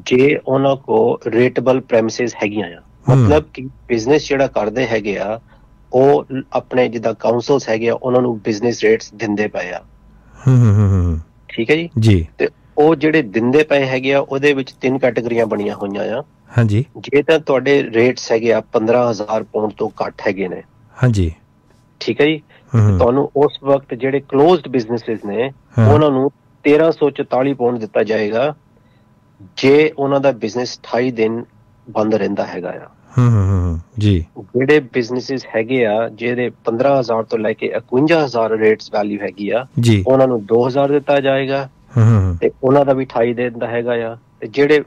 ਜੇ ਉਹਨਾਂ ਕੋਲ ਰੇਟੇਬਲ ਪ੍ਰੈਮਿਸਿਸ ਹੈਗੀਆਂ ਆ। ਮਤਲਬ ਕਿ ਬਿਜ਼ਨਸ ਜਿਹੜਾ ਕਰਦੇ ਹੈਗੇ ਆ, ਉਹ ਆਪਣੇ ਜਿੱਦਾਂ ਕਾਉਂਸਲਸ ਹੈਗੇ ਆ, ਉਹਨਾਂ ਨੂੰ ਬਿਜ਼ਨਸ ਰੇਟਸ ਦਿੰਦੇ ਪਏ ਆ। ਠੀਕ ਹੈ ਜੀ ਜੀ। ਤੇ ਉਹ ਜਿਹੜੇ ਦਿੰਦੇ ਪਏ ਹੈਗੇ ਆ, ਉਹਦੇ ਵਿੱਚ 3 ਕੈਟਾਗਰੀਆਂ ਬਣੀਆਂ ਹੋਈਆਂ ਆ। ਹਾਂਜੀ। ਜੇ ਤਾਂ ਤੁਹਾਡੇ ਰੇਟਸ ਹੈਗੇ ਆ 15,000 ਪਾਉਂਡ ਤੋਂ ਘੱਟ ਹੈਗੇ ਨੇ, ਹਾਂਜੀ, ਠੀਕ ਹੈ ਜੀ, ਤੁਹਾਨੂੰ ਉਸ ਵਕਤ ਜਿਹੜੇ ਕਲੋਜ਼ਡ ਬਿਜ਼ਨੈਸਿਸ ਨੇ ਉਹਨਾਂ ਨੂੰ 1344 ਪਾਉਂਡ ਦਿੱਤਾ ਜਾਏਗਾ ਜੇ ਉਹਨਾਂ ਦਾ ਬਿਜ਼ਨਸ 28 ਦਿਨ ਬੰਦ ਰਹਿੰਦਾ ਹੈਗਾ ਆ। ਜੀ। ਜਿਹੜੇ ਬਿਜ਼ਨੈਸਿਸ ਹੈਗੇ ਆ ਜਿਹੜੇ 15,000 ਤੋਂ ਲੈ ਕੇ 51,000 ਰੇਟਸ ਵੈਲਿਊ ਹੈਗੀ ਆ, ਉਹਨਾਂ ਨੂੰ 2,000 ਦਿੱਤਾ ਜਾਏਗਾ ਤੇ ਉਹਨਾਂ ਦਾ ਵੀ 28 ਦਿਨ ਦਾ ਹੈਗਾ ਆ। ਤੇ ਜਿਹੜੇ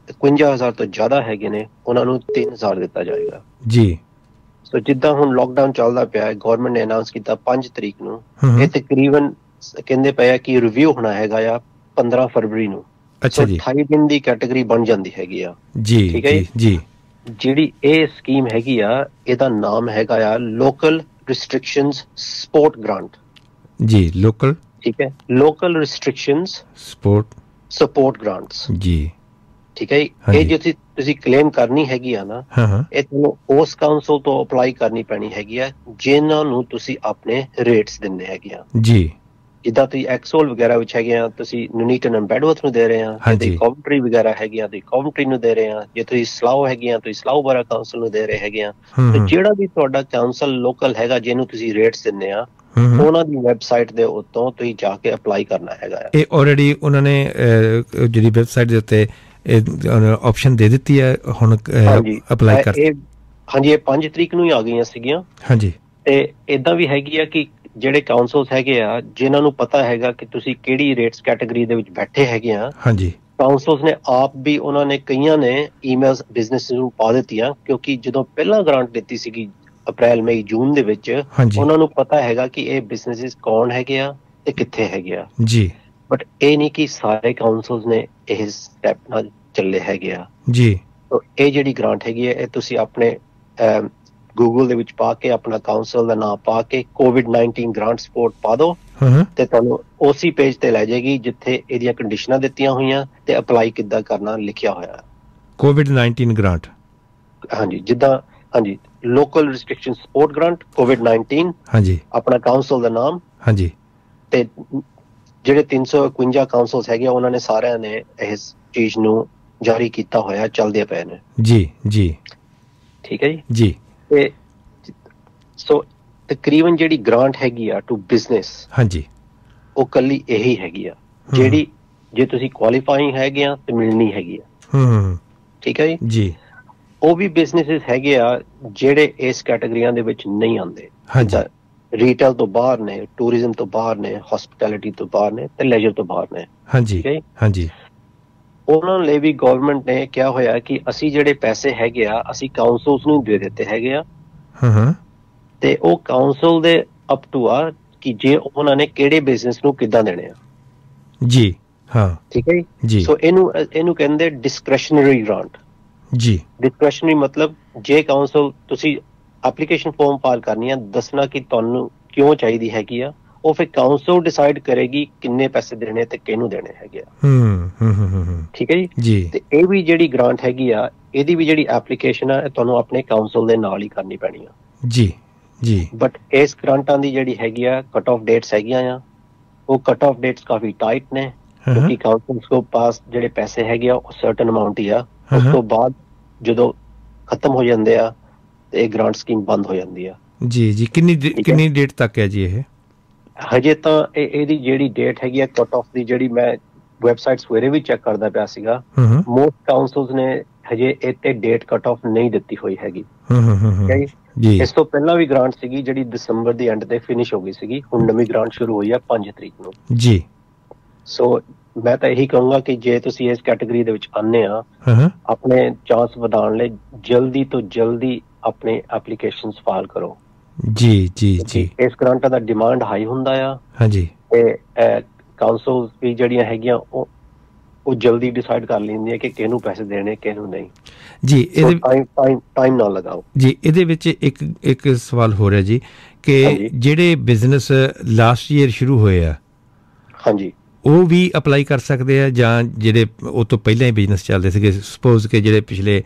51,000 ਤੋਂ ਜ਼ਿਆਦਾ ਹੈਗੇ ਨੇ ਉਹਨਾਂ ਨੂੰ 3,000 ਦਿੱਤਾ ਜਾਏਗਾ ਜੀ। ਸੋ ਜਿੱਦਾਂ ਹੁਣ ਲੋਕਡਾਊਨ ਚੱਲਦਾ ਪਿਆ ਹੈ, ਗਵਰਨਮੈਂਟ ਨੇ ਅਨਾਉਂਸ ਕੀਤਾ 5 ਤਰੀਕ ਨੂੰ, ਇਹ ਤਕਰੀਬਨ ਕਹਿੰਦੇ ਪਏ ਆ ਕਿ ਰਿਵਿਊ ਹੋਣਾ ਹੈਗਾ ਆ 15 ਫਰਵਰੀ ਨੂੰ। ਅੱਛਾ ਜੀ। 28 ਦਿਨ ਦੀ ਕੈਟਾਗਰੀ ਬਣ ਜਾਂਦੀ ਹੈਗੀ ਆ ਜੀ। ਠੀਕ ਹੈ ਜੀ। ਜਿਹੜੀ ਇਹ ਸਕੀਮ ਹੈਗੀ ਆ, ਇਹਦਾ ਨਾਮ ਹੈਗਾ ਆ ਲੋਕਲ ਰਿਸਟ੍ਰਿਕਸ਼ਨਸ ਸਪੋਰਟ ਗ੍ਰਾਂਟ ਜੀ। ਲੋਕਲ, ਠੀਕ ਹੈ, ਲੋਕਲ ਰਿਸਟ੍ਰਿਕਸ਼ਨਸ ਸਪੋਰਟ ਗ੍ਰਾਂਟਸ ਜੀ। ਠੀਕ ਹੈ ਜੀ। ਇਹ ਜੇ ਤੁਸੀਂ ਕਲੇਮ ਕਰਨੀ ਹੈਗੀ ਆ ਨਾ, ਇਹ ਤੁਹਾਨੂੰ ਉਸ ਕਾਉਂਸਲ ਤੋਂ ਅਪਲਾਈ ਕਰਨੀ ਪੈਣੀ ਹੈਗੀ ਆ ਜਿਨ੍ਹਾਂ ਨੂੰ ਤੁਸੀਂ ਆਪਣੇ ਰੇਟਸ ਦਿੰਦੇ ਹੈਗੇ ਆ ਜੀ। ਜਿੱਦਾਂ ਤੁਸੀਂ ਐਕਸੋਲ ਵਗੈਰਾ ਵਿੱਚ ਹੈਗੇ ਆ, ਤੁਸੀਂ ਨੂਨੀਟਨ ਐਂਡ ਬੈਡਵਰਥ ਨੂੰ ਦੇ ਰਹੇ ਆ, ਜੇ ਤੁਸੀਂ ਕੋਵੈਂਟਰੀ ਵਗੈਰਾ ਹੈਗੇ ਆ ਤੁਸੀਂ ਕੋਵੈਂਟਰੀ ਨੂੰ ਦੇ ਰਹੇ ਆ, ਜੇ ਤੁਸੀਂ ਸਲਾਓ ਹੈਗੇ ਆ ਤੁਸੀਂ ਸਲਾਓ ਬਰਾ ਕਾਉਂਸਲ ਨੂੰ ਦੇ ਰਹੇ ਹੈਗੇ ਆ। ਤੇ ਜਿਹੜਾ ਵੀ ਤੁਹਾਡਾ ਕਾਉਂਸਲ ਲੋਕਲ ਹੈਗਾ ਜਿਹਨੂੰ ਤੁਸੀਂ ਰੇਟਸ ਦਿੰਦੇ ਆ, ਉਹਨਾਂ ਦੀ ਵੈਬਸਾਈਟ ਦੇ ਉੱਤੋਂ ਤੁਸੀਂ ਜਾ ਕੇ ਅਪਲਾਈ ਕਰਨਾ ਹੈਗਾ ਆ। ਇਹ ਆਲਰੇਡੀ ਉਹਨਾਂ ਨੇ ਜਿਹੜੀ ਵੈਬਸਾਈਟ ਦੇ ਉੱਤੇ ਆਪਸ਼ਨ ਦੇ ਦਿੱਤੀ ਹੈ ਹੁਣ ਅਪਲਾਈ ਕਰ। ਹਾਂਜੀ, ਇਹ 5 ਤਰੀਕ ਨੂੰ ਹੀ ਆ ਗਈਆਂ ਸੀਗੀਆਂ। ਹਾਂਜੀ। ਤੇ ਏਦਾਂ ਵੀ ਹੈਗੀ ਆ ਕਿ ਜਿਹੜੇ ਕਾਉਂਸਲਸ ਹੈਗੇ ਆ ਜਿਨ੍ਹਾਂ ਨੂੰ ਪਤਾ ਹੈਗਾ ਕਿ ਤੁਸੀਂ ਕਿਹੜੀ ਰੇਟਸ ਕੈਟਾਗਰੀ ਦੇ ਵਿੱਚ ਬੈਠੇ ਹੈਗੇ ਆ, ਹਾਂਜੀ, ਕਾਉਂਸਲਸ ਨੇ ਆਪ ਵੀ ਉਹਨਾਂ ਨੇ ਕਈਆਂ ਨੇ ਈਮੇਲਸ ਬਿਜ਼ਨਸ ਨੂੰ ਪਾ ਦਿੱਤੀਆਂ, ਕਿਉਂਕਿ ਜਦੋਂ ਪਹਿਲਾਂ ਗ੍ਰਾਂਟ ਦਿੱਤੀ ਸੀਗੀ ਅਪ੍ਰੈਲ ਮਈ ਜੂਨ ਦੇ ਵਿੱਚ, ਉਹਨਾਂ ਨੂੰ ਪਤਾ ਹੈਗਾ ਕਿ ਇਹ ਬਿਜ਼ਨਸਿਸ ਕੌਣ ਹੈਗੇ ਆ ਤੇ ਕਿੱਥੇ ਹੈਗੇ ਆ ਜੀ। ਬਟ ਇਹ ਨਹੀਂ ਕਿ ਸਾਰੇ ਕਾਉਂਸਲਸ ਨੇ ਇਹ ਸਟੈਪ ਨਾਲ ਚੱਲੇ ਹੈਗੇ ਆ ਜੀ। ਇਹ ਜਿਹੜੀ ਗ੍ਰਾਂਟ ਹੈਗੀ ਹੈ, ਇਹ ਤੁਸੀਂ ਆਪਣੇ ਗੂਗਲ ਦੇ ਵਿੱਚ ਪਾ ਕੇ ਆਪਣਾ ਕਾਉਂਸਲ ਦਾ ਨਾਮ ਪਾ ਕੇ COVID-19 ਗ੍ਰਾਂਟ ਸਪੋਰਟ ਪਾ ਦਿਓ ਤੇ ਤੁਹਾਨੂੰ ਉਸੇ ਪੇਜ ਤੇ ਲੈ ਜਾਏਗੀ ਜਿੱਥੇ ਇਹਦੀਆਂ ਕੰਡੀਸ਼ਨਾਂ ਦਿੱਤੀਆਂ ਹੋਈਆਂ ਤੇ ਅਪਲਾਈ ਕਿੱਦਾਂ ਕਰਨਾ ਲਿਖਿਆ ਹੋਇਆ COVID-19 ਗ੍ਰਾਂਟ। ਹਾਂਜੀ, ਜਿੱਦਾਂ ਹਾਂਜੀ, local restriction support grant COVID-19, ਹਾਂਜੀ, ਆਪਣਾ ਕਾਉਂਸਲ ਦਾ ਨਾਮ, ਹਾਂਜੀ, ਤੇ ਜਿਹੜੇ 351 ਕਾਉਂਸਲਸ ਹੈਗੇ ਉਹਨਾਂ ਨੇ ਸਾਰਿਆਂ ਨੇ ਇਸ ਚੀਜ਼ ਨੂੰ ਜਾਰੀ ਕੀਤਾ ਹੋਇਆ, ਚੱਲਦੇ ਪਏ ਨੇ ਜੀ ਜੀ। ਠੀਕ ਹੈ ਜੀ ਜੀ। ਤੇ ਸੋ ਤਕਰੀਬਨ ਜਿਹੜੀ ਗ੍ਰਾਂਟ ਹੈਗੀ ਆ ਟੂ ਬਿਜ਼ਨਸ, ਹਾਂਜੀ, ਉਹ ਕੱਲੀ ਇਹੀ ਹੈਗੀ ਆ ਜਿਹੜੀ ਜੇ ਤੁਸੀਂ ਕੁਆਲੀਫਾਈਂਗ ਹੈਗੇ ਆ ਤੇ ਮਿਲਣੀ ਹੈਗੀ ਆ। ਠੀਕ ਹੈ ਜੀ ਜੀ। ਉਹ ਵੀ ਬਿਜ਼ਨਸਿਸ ਹੈਗੇ ਆ ਜਿਹੜੇ ਇਸ ਕੈਟਾਗਰੀਆਂ ਦੇ ਵਿੱਚ ਨਹੀਂ ਆਉਂਦੇ, ਰੀਟੇਲ ਤੋਂ ਬਾਹਰ ਨੇ, ਟੂਰਿਜ਼ਮ ਤੋਂ ਬਾਹਰ ਨੇ, ਹੌਸਪਿਟੈਲਿਟੀ ਤੋਂ ਬਾਹਰ ਨੇ ਤੇ ਲੈਜਰ ਤੋਂ ਬਾਹਰ ਨੇ। ਹਾਂਜੀ ਹਾਂਜੀ। ਉਹਨਾਂ ਲਈ ਵੀ ਗਵਰਨਮੈਂਟ ਨੇ ਕਿਹਾ ਹੋਇਆ ਕਿ ਅਸੀਂ ਜਿਹੜੇ ਪੈਸੇ ਹੈਗੇ ਆ ਅਸੀਂ ਕਾਉਂਸਲਸ ਨੂੰ ਦੇ ਦਿੱਤੇ ਹੈਗੇ ਆ, ਤੇ ਉਹ ਕਾਉਂਸਲ ਦੇ ਅਪ ਟੂ ਆ ਕਿ ਜੇ ਉਹਨਾਂ ਨੇ ਕਿਹੜੇ ਬਿਜ਼ਨਸ ਨੂੰ ਕਿੱਦਾਂ ਦੇਣੇ ਆ ਜੀ। ਹਾਂ, ਠੀਕ ਹੈ ਜੀ। ਸੋ ਇਹਨੂੰ ਕਹਿੰਦੇ ਡਿਸਕ੍ਰਿਸ਼ਨਰੀ ਗ੍ਰਾਂਟ ਜੀ। ਡਿਸਕ੍ਰਿਸ਼ਨਰੀ ਮਤਲਬ ਜੇ ਕਾਉਂਸਲ ਤੁਸੀਂ ਐਪਲੀਕੇਸ਼ਨ ਫਾਰਮ ਫਾਈਲ ਕਰਨੀ ਆ, ਦੱਸਣਾ ਕਿ ਤੁਹਾਨੂੰ ਕਿਉਂ ਚਾਹੀਦੀ ਹੈਗੀ ਆ, ਉਹ ਫਿਰ ਕਾਉਂਸਲ ਡਿਸਾਈਡ ਕਰੇਗੀ ਕਿੰਨੇ ਪੈਸੇ ਦੇਣੇ ਤੇ ਕਿਹਨੂੰ ਦੇਣੇ ਹੈਗੇ ਆ। ਠੀਕ ਹੈ ਜੀ। ਤੇ ਇਹ ਵੀ ਜਿਹੜੀ ਗ੍ਰਾਂਟ ਹੈਗੀ ਆ, ਇਹਦੀ ਵੀ ਜਿਹੜੀ ਐਪਲੀਕੇਸ਼ਨ ਆ ਤੁਹਾਨੂੰ ਆਪਣੇ ਕਾਉਂਸਲ ਦੇ ਨਾਲ ਹੀ ਕਰਨੀ ਪੈਣੀ ਆ ਜੀ ਜੀ। ਬਟ ਇਸ ਗ੍ਰਾਂਟਾਂ ਦੀ ਜਿਹੜੀ ਹੈਗੀ ਆ ਕਟ ਆਫ ਡੇਟਸ ਹੈਗੀਆਂ ਆ, ਉਹ ਕਟ ਆਫ ਡੇਟਸ ਕਾਫੀ ਟਾਈਟ ਨੇ, ਕਿਉਂਕਿ ਕਾਉਂਸਲਸ ਕੋਲ ਪਾਸ ਜਿਹੜੇ ਪੈਸੇ ਹੈਗੇ ਆ ਉਹ ਸਰਟਨ ਅਮਾਉਂਟ ਹੀ ਆ, ਉਸ ਤੋਂ ਬਾਅਦ ਜਦੋਂ ਖਤਮ ਹੋ ਜਾਂਦੇ ਆ ਤੇ ਇਹ ਗ੍ਰਾਂਟ ਸਕੀਮ ਬੰਦ ਹੋ ਜਾਂਦੀ ਆ ਜੀ ਜੀ। ਕਿੰਨੀ ਡੇਟ ਤੱਕ ਹੈ ਜੀ ਇਹ? ਹਜੇ ਤਾਂ ਇਹਦੀ ਜਿਹੜੀ ਡੇਟ ਹੈਗੀ ਆ ਕਟ ਆਫ ਦੀ, ਜਿਹੜੀ ਮੈਂ ਵੈਬਸਾਈਟ ਸਵੇਰੇ ਵੀ ਚੈੱਕ ਕਰਦਾ ਪਿਆ ਸੀਗਾ, ਮੋਸਟ ਕਾਉਂਸਲਸ ਨੇ ਹਜੇ ਇਹ ਤੇ ਡੇਟ ਕਟ ਆਫ ਨਹੀਂ ਦਿੱਤੀ ਹੋਈ ਹੈਗੀ। ਇਸ ਤੋਂ ਪਹਿਲਾਂ ਵੀ ਗ੍ਰਾਂਟ ਸੀਗੀ ਜਿਹੜੀ ਦਸੰਬਰ ਦੀ ਐਂਡ ਤੇ ਫਿਨਿਸ਼ ਹੋ ਗਈ ਸੀਗੀ, ਹੁਣ ਨਵੀਂ ਗ੍ਰਾਂਟ ਸ਼ੁਰੂ ਹੋਈ ਆ 5 ਤਰੀਕ ਨੂੰ ਜੀ। ਸੋ ਮੈਂ ਤਾਂ ਇਹੀ ਕਹੂੰਗਾ ਕਿ ਜੇ ਤੁਸੀਂ ਇਸ ਕੈਟੇਗਰੀ ਦੇ ਵਿੱਚ ਆਉਂਦੇ ਆ, ਆਪਣੇ ਚਾਂਸ ਵਧਾਉਣ ਲਈ ਜਲਦੀ ਤੋਂ ਜਲਦੀ ਆਪਣੇ ਐਪਲੀਕੇਸ਼ਨਸ ਫਾਈਲ ਕਰੋ। ਜੀ ਜੀ ਜੀ। ਇਸ ਗ੍ਰਾਂਟਾਂ ਦਾ ਡਿਮਾਂਡ ਹਾਈ ਹੁੰਦਾ ਆ। ਹਾਂਜੀ। ਤੇ ਕਾਉਂਸਲਸ ਵੀ ਜਿਹੜੀਆਂ ਹੈਗੀਆਂ ਉਹ ਜਲਦੀ ਡਿਸਾਈਡ ਕਰ ਲੈਂਦੀਆਂ ਕਿ ਕਿਹਨੂੰ ਪੈਸੇ ਦੇਣੇ ਕਿਹਨੂੰ ਨਹੀਂ। ਜੀ, ਇਹਦੇ ਟਾਈਮ ਨਾ ਲਗਾਓ ਜੀ। ਇਹਦੇ ਵਿੱਚ ਇੱਕ ਸਵਾਲ ਹੋ ਰਿਹਾ ਜੀ ਕਿ ਜਿਹੜੇ ਬਿਜ਼ਨਸ ਲਾਸਟ ਈਅਰ ਸ਼ੁਰੂ ਹੋਏ ਆ, ਹਾਂਜੀ, ਉਹ ਵੀ ਅਪਲਾਈ ਕਰ ਸਕਦੇ ਆ, ਜਾਂ ਜਿਹੜੇ ਉਹ ਤੋਂ ਪਹਿਲਾਂ ਹੀ ਬਿਜ਼ਨਸ ਚੱਲਦੇ ਸੀਗੇ, ਸਪੋਜ਼ ਕਿ ਜਿਹੜੇ ਪਿਛਲੇ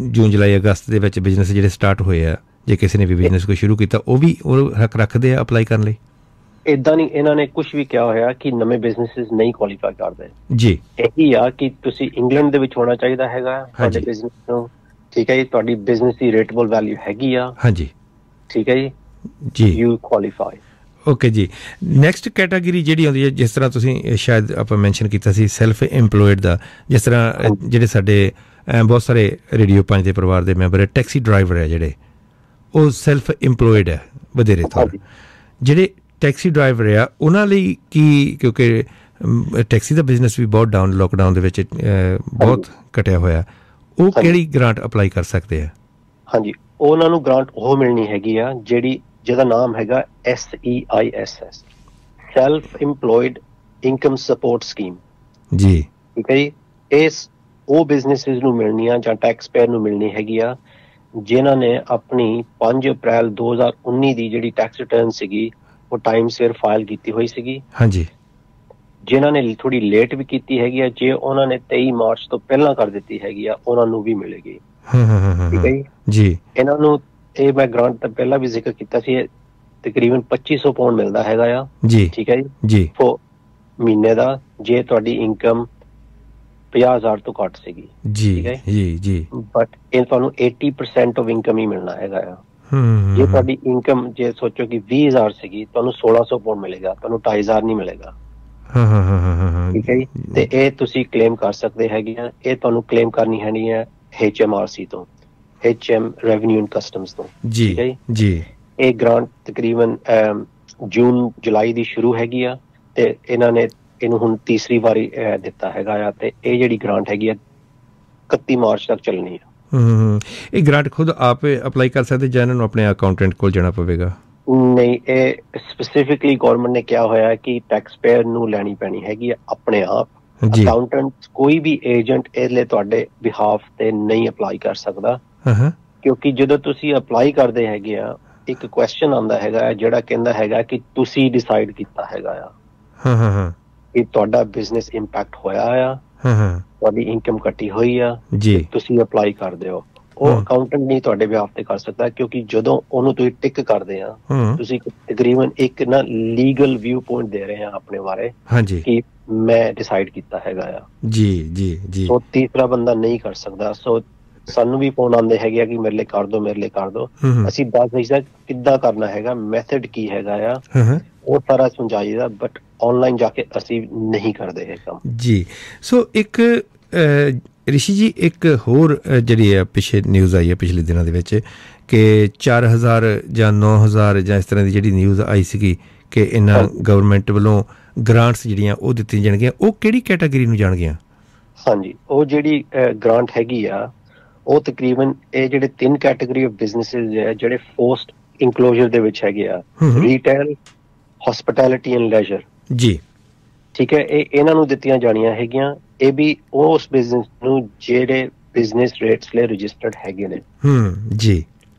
ਜੂਨ ਜੁਲਾਈ ਅਗਸਤ ਦੇ ਵਿੱਚ ਬਿਜ਼ਨਸ ਜਿਹੜੇ ਸਟਾਰਟ ਹੋਏ ਆ, ਜੇ ਕਿਸੇ ਨੇ ਵੀ ਬਿਜ਼ਨਸ ਕੋਈ ਸ਼ੁਰੂ ਕੀਤਾ, ਉਹ ਵੀ ਉਹ ਹੱਕ ਰੱਖਦੇ ਆ ਅਪਲਾਈ ਕਰਨ ਲਈ? ਏਦਾਂ ਨਹੀਂ, ਇਹਨਾਂ ਨੇ ਕੁਝ ਵੀ ਕਿਹਾ ਹੋਇਆ ਕਿ ਨਵੇਂ ਬਿਜ਼ਨਸਿਸ ਨਹੀਂ ਕੁਆਲੀਫਾਈ ਕਰਦੇ ਜੀ। ਇਹੀ ਆ ਕਿ ਤੁਸੀਂ ਇੰਗਲੈਂਡ ਦੇ ਵਿੱਚ ਹੋਣਾ ਚਾਹੀਦਾ ਹੈਗਾ ਤੁਹਾਡੇ ਬਿਜ਼ਨਸ ਨੂੰ, ਠੀਕ ਹੈ ਜੀ, ਤੁਹਾਡੀ ਬਿਜ਼ਨਸ ਦੀ ਰੇਟੇਬਲ ਵੈਲਿਊ ਹੈਗੀ ਆ, ਹਾਂਜੀ, ਠੀਕ ਹੈ ਜੀ, ਯੂ ਕੁਆਲੀਫਾਈ। ਓਕੇ ਜੀ। ਨੈਕਸਟ ਕੈਟਾਗਰੀ ਜਿਹੜੀ ਆਉਂਦੀ ਹੈ, ਜਿਸ ਤਰ੍ਹਾਂ ਤੁਸੀਂ ਸ਼ਾਇਦ ਆਪਾਂ ਮੈਂਸ਼ਨ ਕੀਤਾ ਸੀ ਸੈਲਫ ਇੰਪਲੋਇਡ ਦਾ, ਜਿਸ ਤਰ੍ਹਾਂ ਜਿਹੜੇ ਸਾਡੇ ਬਹੁਤ ਸਾਰੇ ਰੇਡੀਓ 5 ਦੇ ਪਰਿਵਾਰ ਦੇ ਮੈਂਬਰ ਹੈ, ਟੈਕਸੀ ਡਰਾਈਵਰ ਹੈ ਜਿਹੜੇ, ਉਹ ਸੈਲਫ ਇੰਪਲੋਇਡ ਹੈ ਵਧੇਰੇ ਤੌਰ। ਜਿਹੜੇ ਟੈਕਸੀ ਡਰਾਈਵਰ ਆ ਉਹਨਾਂ ਲਈ ਕੀ, ਕਿਉਂਕਿ ਟੈਕਸੀ ਦਾ ਬਿਜ਼ਨਸ ਵੀ ਬਹੁਤ ਡਾਊਨ, ਲੋਕਡਾਊਨ ਦੇ ਵਿੱਚ ਬਹੁਤ ਘਟਿਆ ਹੋਇਆ, ਉਹ ਕਿਹੜੀ ਗ੍ਰਾਂਟ ਅਪਲਾਈ ਕਰ ਸਕਦੇ ਆ? ਹਾਂਜੀ, ਉਹਨਾਂ ਨੂੰ ਗ੍ਰਾਂਟ ਉਹ ਮਿਲਣੀ ਹੈਗੀ ਆ ਜਿਹਦਾ ਨਾਮ ਹੈਗਾ SEISS, self employed income support scheme ਜੀ, ਠੀਕ ਹੈ ਜੀ। ਉਹ ਬਿਜ਼ਨਸਿਸ ਨੂੰ ਮਿਲਣੀ ਆ ਜਾਂ ਟੈਕਸ ਪੇਅਰ ਨੂੰ ਮਿਲਣੀ ਹੈਗੀ ਆ ਜਿਨ੍ਹਾਂ ਨੇ ਆਪਣੀ 5 ਅਪ੍ਰੈਲ 2019 ਦੀ ਜਿਹੜੀ ਟੈਕਸ ਰਿਟਰਨ ਸੀਗੀ ਉਹ ਟਾਈਮ ਸਿਰ ਫਾਈਲ ਕੀਤੀ ਹੋਈ ਸੀਗੀ, ਹਾਂਜੀ। ਜਿਨ੍ਹਾਂ ਨੇ ਥੋੜੀ ਲੇਟ ਵੀ ਕੀਤੀ ਹੈਗੀ ਆ, ਜੇ ਉਹਨਾਂ ਨੇ 23 ਮਾਰਚ ਤੋਂ ਪਹਿਲਾਂ ਕਰ ਦਿੱਤੀ ਹੈਗੀ ਆ, ਉਹਨਾਂ ਨੂੰ ਵੀ ਮਿਲੇਗੀ, ਠੀਕ ਹੈ ਜੀ। ਇਹਨਾਂ ਨੂੰ ਇਹ ਮੈਂ ਗ੍ਰਾਂਟ ਤਾਂ ਪਹਿਲਾਂ ਵੀ ਜ਼ਿਕਰ ਕੀਤਾ ਸੀ, ਤਕਰੀਬਨ 2500 ਪਾਉਂਡ ਮਿਲਦਾ ਹੈਗਾ ਆ ਜੀ, ਠੀਕ ਹੈ ਜੀ, ਮਹੀਨੇ ਦਾ, ਜੇ ਤੁਹਾਡੀ ਇਨਕਮ 50,000 ਤੋਂ ਘੱਟ ਸੀਗੀ ਜੀ, ਠੀਕ ਹੈ ਜੀ। ਬਟ ਇਹ ਤੁਹਾਨੂੰ 80% ਆਫ ਇਨਕਮ ਹੀ ਮਿਲਣਾ ਹੈਗਾ ਆ। ਜੇ ਤੁਹਾਡੀ ਇਨਕਮ ਜੇ ਸੋਚੋ ਕਿ 20,000 ਸੀਗੀ, ਤੁਹਾਨੂੰ 1600 ਪਾਉਂਡ ਮਿਲੇਗਾ, ਤੁਹਾਨੂੰ 2,500 ਨਹੀਂ ਮਿਲੇਗਾ, ਠੀਕ ਹੈ ਜੀ। ਤੇ ਇਹ ਤੁਸੀਂ ਕਲੇਮ ਕਰ ਸਕਦੇ ਹੈਗੇ ਆ। ਇਹ ਤੁਹਾਨੂੰ ਕਲੇਮ ਕਰਨੀ ਹੈਗੀ ਹੈ HMRC ਤੋਂ, HM ਰੈਵਨਿਊ ਐਂਡ ਕਸਟਮਸ ਤੋਂ, ਠੀਕ ਹੈ ਜੀ। ਇਹ ਗ੍ਰਾਂਟ ਤਕਰੀਬਨ ਜੂਨ ਜੁਲਾਈ ਦੀ ਸ਼ੁਰੂ ਹੈਗੀ ਆ ਤੇ ਇਹਨਾਂ ਨੇ ਇਹਨੂੰ ਹੁਣ ਤੀਸਰੀ ਵਾਰੀ ਦਿੱਤਾ ਹੈਗਾ ਆ, ਤੇ ਇਹ ਜਿਹੜੀ ਗ੍ਰਾਂਟ ਹੈਗੀ ਆ 31 ਮਾਰਚ ਤੱਕ ਚੱਲਣੀ ਆ। ਇਹ ਗ੍ਰਾਂਟ ਖੁਦ ਆਪ ਅਪਲਾਈ ਕਰ ਸਕਦੇ ਜਾਂ ਇਹਨਾਂ ਨੂੰ ਆਪਣੇ ਅਕਾਊਂਟੈਂਟ ਕੋਲ ਜਾਣਾ ਪਵੇਗਾ? ਨਹੀਂ, ਇਹ ਸਪੈਸੀਫਿਕਲੀ ਗਵਰਨਮੈਂਟ ਨੇ ਕਿਹਾ ਹੋਇਆ ਹੈ ਕਿ ਟੈਕਸ ਪੇਅਰ ਨੂੰ ਲੈਣੀ ਪੈਣੀ ਹੈਗੀ ਆ ਆਪਣੇ ਆਪ। ਅਕਾਊਂਟੈਂਟ ਕੋਈ ਵੀ ਏਜੰਟ ਇਸ ਲਈ ਤੁਹਾਡੇ ਬਿਹਾਫ ਤੇ ਨਹੀਂ ਅਪਲਾਈ ਕਰ ਸਕਦਾ, ਕਿਉਂਕਿ ਜਦੋਂ ਤੁਸੀਂ ਅਪਲਾਈ ਕਰਦੇ ਹੈਗੇ ਆ, ਇੱਕ ਕੁਐਸਚਨ ਆਉਂਦਾ ਹੈਗਾ ਜਿਹੜਾ ਕਹਿੰਦਾ ਹੈਗਾ ਕਿ ਤੁਸੀਂ ਡਿਸਾਈਡ ਕੀਤਾ ਹੈਗਾ ਆ ਕਿ ਤੁਹਾਡਾ ਬਿਜ਼ਨਸ ਇੰਪੈਕਟ ਹੋਇਆ ਆ, ਤੁਹਾਡੀ ਇਨਕਮ ਘਟੀ ਹੋਈ ਆ, ਤੁਸੀਂ ਅਪਲਾਈ ਕਰਦੇ ਹੋ। ਉਹ ਅਕਾਊਂਟੈਂਟ ਨਹੀਂ ਤੁਹਾਡੇ ਬਿਹਾਫ ਤੇ ਕਰ ਸਕਦਾ, ਕਿਉਂਕਿ ਜਦੋਂ ਉਹਨੂੰ ਤੁਸੀਂ ਟਿਕ ਕਰਦੇ ਆ, ਤੁਸੀਂ ਤਕਰੀਬਨ ਇੱਕ ਨਾ ਲੀਗਲ ਵਿਊ ਪੁਆਇੰਟ ਦੇ ਰਹੇ ਆ ਆਪਣੇ ਬਾਰੇ ਕਿ ਮੈਂ ਡਿਸਾਈਡ ਕੀਤਾ ਹੈਗਾ ਆ ਜੀ ਜੀ ਜੀ। ਸੋ ਤੀਸਰਾ ਬੰਦਾ ਨਹੀਂ ਕਰ ਸਕਦਾ। ਸੋ ਸਾਨੂੰ ਵੀ ਫੋਨ ਆਉਂਦੇ ਹੈਗੇ ਆ ਕਿ ਮੇਰੇ ਲਈ ਕਰ ਦੋ, ਮੇਰੇ ਲਈ ਕਰ ਦੋ। ਅਸੀਂ ਦੱਸ ਨਹੀਂ ਸਕਦੇ ਕਿੱਦਾਂ ਕਰਨਾ ਹੈਗਾ, ਮੈਥਡ ਕੀ ਹੈਗਾ ਆ, ਉਹ ਸਾਰਾ ਸਮਝਾਈਦਾ, ਬਟ ਆਨਲਾਈਨ ਜਾ ਕੇ ਅਸੀਂ ਨਹੀਂ ਕਰਦੇ ਇਹ ਕੰਮ ਜੀ। ਸੋ ਇੱਕ ਰਿਸ਼ੀ ਜੀ, ਇੱਕ ਹੋਰ ਜਿਹੜੀ ਹੈ ਪਿੱਛੇ ਨਿਊਜ਼ ਆਈ ਹੈ ਪਿਛਲੇ ਦਿਨਾਂ ਦੇ ਵਿੱਚ ਕਿ 4,000 ਜਾਂ 9,000 ਜਾਂ ਇਸ ਤਰ੍ਹਾਂ ਦੀ ਜਿਹੜੀ ਨਿਊਜ਼ ਆਈ ਸੀਗੀ ਕਿ ਇਹਨਾਂ ਗਵਰਨਮੈਂਟ ਵੱਲੋਂ ਗ੍ਰਾਂਟਸ ਜਿਹੜੀਆਂ ਉਹ ਦਿੱਤੀਆਂ ਜਾਣਗੀਆਂ, ਉਹ ਕਿਹੜੀ ਕੈਟਾਗਰੀ ਨੂੰ ਜਾਣਗੀਆਂ? ਹਾਂਜੀ, ਉਹ ਜਿਹੜੀ ਗ੍ਰਾਂਟ ਹੈਗੀ ਆ ਉਹ ਤਕਰੀਬਨ ਇਹ ਜਿਹੜੇ 3 ਕੈਟਾਗਰੀ ਆਫ ਬਿਜ਼ਨਸਿਸ ਹੈ ਜਿਹੜੇ ਫੋਰਸਡ ਇਨਕਲੋਜ਼ਰ ਦੇ ਵਿੱਚ ਹੈਗੇ ਆ, ਰੀਟੇਲ, ਹਸਪਿਟੈਲਿਟੀ ਐਂਡ ਲੈਜ਼ਰ ਜੀ, ਠੀਕ ਹੈ। ਇਹ ਇਹਨਾਂ ਨੂੰ ਦਿੱਤੀਆਂ ਜਾਣੀਆਂ ਹੈਗੀਆਂ। ਇਹ ਵੀ ਉਸ ਬਿਜ਼ਨਸ ਨੂੰ ਜਿਹੜੇ ਬਿਜ਼ਨਸ ਰੇਟਸ ਲਈ ਰਜਿਸਟਰਡ ਹੈਗੇ ਨੇ ਜੀ,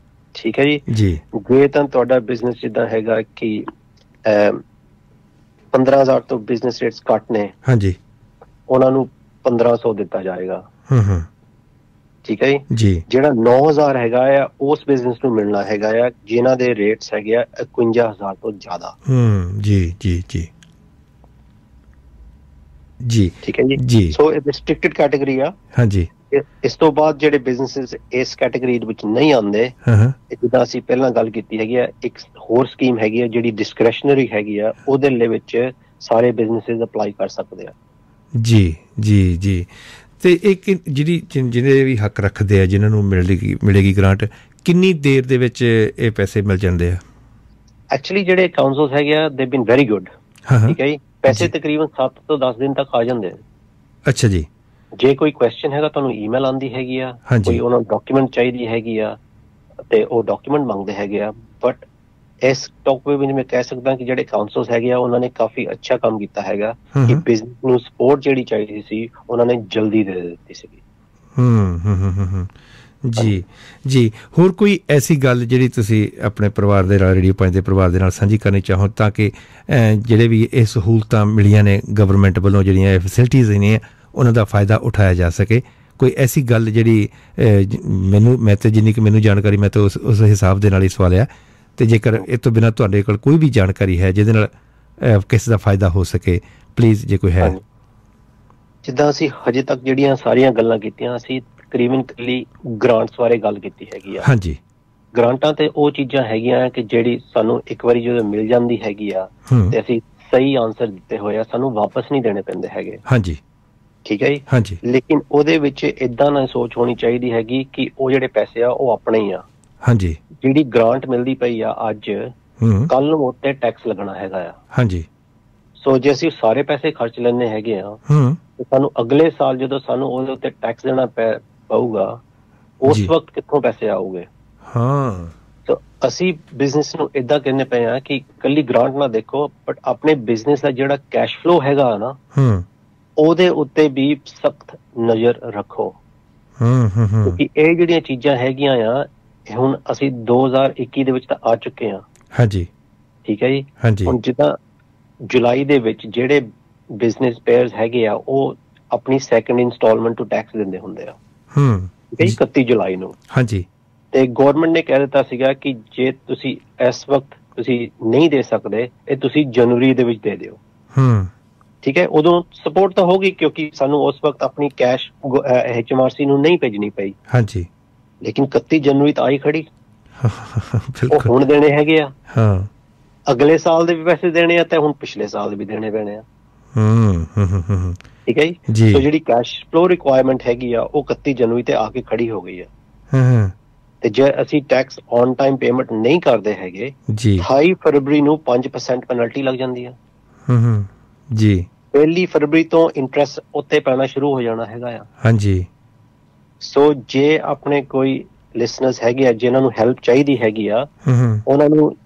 ਠੀਕ ਹੈ ਜੀ। ਜੇ ਤਾਂ ਤੁਹਾਡਾ ਬਿਜ਼ਨਸ ਜਿੱਦਾਂ ਹੈਗਾ ਕਿ 15,000 ਤੋਂ ਬਿਜ਼ਨਸ ਰੇਟਸ ਘੱਟ ਨੇ, ਹਾਂਜੀ, ਉਹਨਾਂ ਨੂੰ 1,500 ਦਿੱਤਾ ਜਾਏਗਾ, ਠੀਕ ਹੈ ਜੀ। ਜਿਹੜਾ 9,000 ਹੈਗਾ ਆ ਉਸ ਬਿਜ਼ਨਸ ਨੂੰ ਮਿਲਣਾ ਹੈਗਾ ਆ ਜਿਨ੍ਹਾਂ ਦੇ ਰੇਟਸ ਹੈਗੇ ਆ 51,000 ਤੋਂ ਜ਼ਿਆਦਾ ਜੀ ਜੀ ਜੀ ਜੀ, ਠੀਕ ਹੈ ਜੀ। ਸੋ ਇਹ ਰਿਸਟ੍ਰਿਕਟਡ ਕੈਟਾਗਰੀ ਆ, ਹਾਂਜੀ। ਇਸ ਤੋਂ ਬਾਅਦ ਜਿਹੜੇ ਬਿਜ਼ਨਸਿਸ ਇਸ ਕੈਟਾਗਰੀ ਵਿੱਚ ਨਹੀਂ ਆਉਂਦੇ, ਜਿੱਦਾਂ ਅਸੀਂ ਪਹਿਲਾਂ ਗੱਲ ਕੀਤੀ ਹੈਗੀ ਆ, ਇੱਕ ਹੋਰ ਸਕੀਮ ਹੈਗੀ ਆ ਜਿਹੜੀ ਡਿਸਕ੍ਰਿਸ਼ਨਰੀ ਹੈਗੀ ਆ, ਉਹਦੇ ਲਈ ਵਿੱਚ ਸਾਰੇ ਬਿਜ਼ਨਸਿਸ ਅਪਲਾਈ ਕਰ ਸਕਦੇ ਆ ਜੀ ਜੀ ਜੀ। ਤੇ ਇੱਕ ਜਿਹੜੀ ਜਿਹਦੇ ਵੀ ਹੱਕ ਰੱਖਦੇ ਆ, ਜਿਨ੍ਹਾਂ ਨੂੰ ਮਿਲੇਗੀ ਗ੍ਰਾਂਟ, ਕਿੰਨੀ ਦੇਰ ਦੇ ਵਿੱਚ ਇਹ ਪੈਸੇ ਮਿਲ ਜਾਂਦੇ ਆ? ਐਕਚੁਅਲੀ ਜਿਹੜੇ ਕਾਉਂਸਲਸ ਹੈਗੇ ਆ ਦੇ ਬੀਨ ਵੈਰੀ ਗੁੱਡ, ਠੀਕ ਹੈ ਜੀ। ਪੈਸੇ ਤਕਰੀਬਨ 7 ਤੋਂ 10 ਦਿਨ ਤੱਕ ਆ ਜਾਂਦੇ ਨੇ। ਅੱਛਾ ਜੀ। ਜੇ ਕੋਈ ਕੁਐਸਚਨ ਹੈਗਾ, ਤੁਹਾਨੂੰ ਈਮੇਲ ਆਉਂਦੀ ਹੈਗੀ ਆ, ਕੋਈ ਉਹਨਾਂ ਨੂੰ ਡਾਕੂਮੈਂਟ ਚਾਹੀਦੀ ਹੈਗੀ ਆ ਤੇ ਉਹ ਡਾਕੂਮੈਂਟ ਮੰਗਦੇ ਹੈਗੇ ਆ। ਬਟ ਇਸ ਟੌਪਿਕ ਵਿੱਚ ਮੈਂ ਕਹਿ ਸਕਦਾ ਕਿ ਜਿਹੜੇ ਕਾਉਂਸਲਸ ਹੈਗੇ ਆ ਉਹਨਾਂ ਨੇ ਕਾਫੀ ਅੱਛਾ ਕੰਮ ਕੀਤਾ ਹੈਗਾ ਕਿ ਬਿਜ਼ਨਸ ਨੂੰ ਸਪੋਰਟ ਜਿਹੜੀ ਚਾਹੀਦੀ ਸੀ ਉਹਨਾਂ ਨੇ ਜਲਦੀ ਦੇ ਦਿੱਤੀ ਸੀਗੀ। ਜੀ ਜੀ। ਹੋਰ ਕੋਈ ਐਸੀ ਗੱਲ ਜਿਹੜੀ ਤੁਸੀਂ ਆਪਣੇ ਪਰਿਵਾਰ ਦੇ ਨਾਲ, ਰੇਡੀਓ 5 ਦੇ ਪਰਿਵਾਰ ਦੇ ਨਾਲ ਸਾਂਝੀ ਕਰਨੀ ਚਾਹੋ ਤਾਂ ਕਿ ਜਿਹੜੇ ਵੀ ਇਹ ਸਹੂਲਤਾਂ ਮਿਲੀਆਂ ਨੇ ਗਵਰਨਮੈਂਟ ਵੱਲੋਂ, ਜਿਹੜੀਆਂ ਇਹ ਫੈਸਿਲਿਟੀਜ਼ ਨੇ, ਉਹਨਾਂ ਦਾ ਫਾਇਦਾ ਉਠਾਇਆ ਜਾ ਸਕੇ? ਕੋਈ ਐਸੀ ਗੱਲ ਜਿਹੜੀ ਮੈਂ ਤਾਂ ਜਿੰਨੀ ਕਿ ਮੈਨੂੰ ਜਾਣਕਾਰੀ, ਮੈਂ ਤਾਂ ਉਸ ਹਿਸਾਬ ਦੇ ਨਾਲ ਹੀ ਸਵਾਲਿਆ, ਅਤੇ ਜੇਕਰ ਇਹ ਤੋਂ ਬਿਨਾਂ ਤੁਹਾਡੇ ਕੋਲ ਕੋਈ ਵੀ ਜਾਣਕਾਰੀ ਹੈ ਜਿਹਦੇ ਨਾਲ ਕਿਸੇ ਦਾ ਫਾਇਦਾ ਹੋ ਸਕੇ, ਪਲੀਜ਼ ਜੇ ਕੋਈ ਹੈ। ਜਿੱਦਾਂ ਅਸੀਂ ਹਜੇ ਤੱਕ ਜਿਹੜੀਆਂ ਸਾਰੀਆਂ ਗੱਲਾਂ ਕੀਤੀਆਂ, ਅਸੀਂ ਤਕਰੀਬਨ ਇਕੱਲੀ ਗ੍ਰਾਂਟਸ ਬਾਰੇ ਗੱਲ ਕੀਤੀ ਹੈਗੀ ਆ। ਹਾਂਜੀ। ਗ੍ਰਾਂਟਾਂ ਤੇ ਉਹ ਚੀਜ਼ਾਂ ਹੈਗੀਆਂ ਕਿ ਜਿਹੜੀ ਸਾਨੂੰ ਇੱਕ ਵਾਰੀ ਜਦੋਂ ਮਿਲ ਜਾਂਦੀ ਹੈਗੀ ਆ ਤੇ ਅਸੀਂ ਸਹੀ ਆਨਸਰ ਦਿੱਤੇ ਹੋਏ ਆ, ਸਾਨੂੰ ਵਾਪਸ ਨਹੀਂ ਦੇਣੇ ਪੈਂਦੇ ਹੈਗੇ। ਹਾਂਜੀ, ਠੀਕ ਹੈ ਜੀ। ਹਾਂਜੀ। ਲੇਕਿਨ ਉਹਦੇ ਵਿੱਚ ਏਦਾਂ ਨਾ ਸੋਚ ਹੋਣੀ ਚਾਹੀਦੀ ਹੈਗੀ ਕਿ ਉਹ ਜਿਹੜੇ ਪੈਸੇ ਆ ਉਹ ਆਪਣੇ ਹੀ ਆ। ਹਾਂਜੀ। ਜਿਹੜੀ ਗ੍ਰਾਂਟ ਮਿਲਦੀ ਪਈ ਆ ਅੱਜ, ਕੱਲ ਨੂੰ ਉੱਤੇ ਟੈਕਸ ਲੱਗਣਾ ਹੈਗਾ ਆ। ਹਾਂਜੀ। ਸੋ ਜੇ ਅਸੀਂ ਸਾਰੇ ਪੈਸੇ ਖਰਚ ਲੈਣੇ ਹੈਗੇ ਆ ਤੇ ਸਾਨੂੰ ਅਗਲੇ ਸਾਲ ਜਦੋਂ ਸਾਨੂੰ ਉਹਦੇ ਉੱਤੇ ਟੈਕਸ ਦੇਣਾ ਪਊਗਾ, ਉਸ ਵਕਤ ਕਿੱਥੋਂ ਪੈਸੇ ਆਉਗੇ? ਹਾਂ। ਸੋ ਅਸੀਂ ਬਿਜ਼ਨਸ ਨੂੰ ਏਦਾਂ ਕਹਿੰਦੇ ਪਏ ਆ ਕਿ ਕੱਲੀ ਗ੍ਰਾਂਟ ਨਾ ਦੇਖੋ, ਬਟ ਆਪਣੇ ਬਿਜ਼ਨਸ ਦਾ ਜਿਹੜਾ ਕੈਸ਼ ਫਲੋ ਹੈਗਾ ਨਾ, ਉਹਦੇ ਉੱਤੇ ਵੀ ਸਖਤ ਨਜ਼ਰ ਰੱਖੋ। ਕਿਉਂਕਿ ਇਹ ਜਿਹੜੀਆਂ ਚੀਜ਼ਾਂ ਹੈਗੀਆਂ ਆ, ਹੁਣ ਅਸੀਂ 2021 ਦੇ ਵਿੱਚ ਤਾਂ ਆ ਚੁੱਕੇ ਆ। ਹਾਂਜੀ, ਠੀਕ ਹੈ ਜੀ। ਹਾਂਜੀ। ਹੁਣ ਜਿੱਦਾਂ ਜੁਲਾਈ ਦੇ ਵਿੱਚ ਜਿਹੜੇ ਬਿਜ਼ਨਸ ਪੇਅਰਸ ਹੈਗੇ ਆ, ਉਹ ਆਪਣੀ ਸੈਕੰਡ ਇੰਸਟਾਲਮੈਂਟ ਤੋਂ ਟੈਕਸ ਦਿੰਦੇ ਹੁੰਦੇ ਆ। 31 ਜੁਲਾਈ ਨੂੰ। ਹਾਂਜੀ। ਤੇ ਗੌਰਮੈਂਟ ਨੇ ਕਹਿ ਦਿੱਤਾ ਸੀਗਾ ਕਿ ਜੇ ਤੁਸੀਂ ਇਸ ਵਕਤ ਤੁਸੀਂ ਨਹੀਂ ਦੇ ਸਕਦੇ, ਇਹ ਤੁਸੀਂ ਜਨਵਰੀ ਦੇ ਵਿੱਚ ਦੇ ਦਿਓ। ਠੀਕ ਹੈ। ਉਦੋਂ ਸਪੋਰਟ ਤਾਂ ਹੋਗੀ ਕਿਉਂਕਿ ਸਾਨੂੰ ਉਸ ਵਕਤ ਆਪਣੀ ਕੈਸ਼ HMRC ਨੂੰ ਨਹੀਂ ਭੇਜਣੀ ਪਈ। ਹਾਂਜੀ। ਲੇਕਿਨ 31 ਜਨਵਰੀ ਤਾਂ ਆਈ ਖੜੀ। ਉਹ ਹੁਣ ਦੇਣੇ ਹੈਗੇ ਆ। ਹਾਂ। ਅਗਲੇ ਸਾਲ ਦੇ ਵੀ ਪੈਸੇ ਦੇਣੇ ਆ ਤੇ ਹੁਣ ਪਿਛਲੇ ਸਾਲ ਦੇ ਵੀ ਦੇਣੇ ਪੈਣੇ ਆ। ਠੀਕ ਹੈ ਜੀ। ਸੋ ਜਿਹੜੀ ਕੈਸ਼ ਫਲੋ ਰਿਕੁਆਇਰਮੈਂਟ ਹੈਗੀ ਆ, ਉਹ 31 ਜਨਵਰੀ ਤੇ ਆ ਕੇ ਖੜੀ ਹੋ ਗਈ ਆ। ਤੇ ਜੇ ਅਸੀਂ ਟੈਕਸ ਔਨ ਟਾਈਮ ਪੇਮੈਂਟ ਨਹੀਂ ਕਰਦੇ ਹੈਗੇ, 28 ਫਰਵਰੀ ਨੂੰ 5% ਪੈਨਲਟੀ ਲੱਗ ਜਾਂਦੀ ਆ। ਜੀ। 1 ਫਰਵਰੀ ਤੋਂ ਇੰਟਰਸਟ ਉੱਤੇ ਪੈਣਾ ਸ਼ੁਰੂ ਹੋ ਜਾਣਾ ਹੈਗਾ ਆ। ਹਾਂਜੀ। ਸੋ ਜੇ ਆਪਣੇ ਕੋਈ ਲਿਸਨਰਸ ਹੈਗੇ ਆ ਜਿਨ੍ਹਾਂ ਨੂੰ ਹੈਲਪ ਚਾਹੀਦੀ ਹੈਗੀ ਆ, ਉਹਨਾਂ ਨੂੰ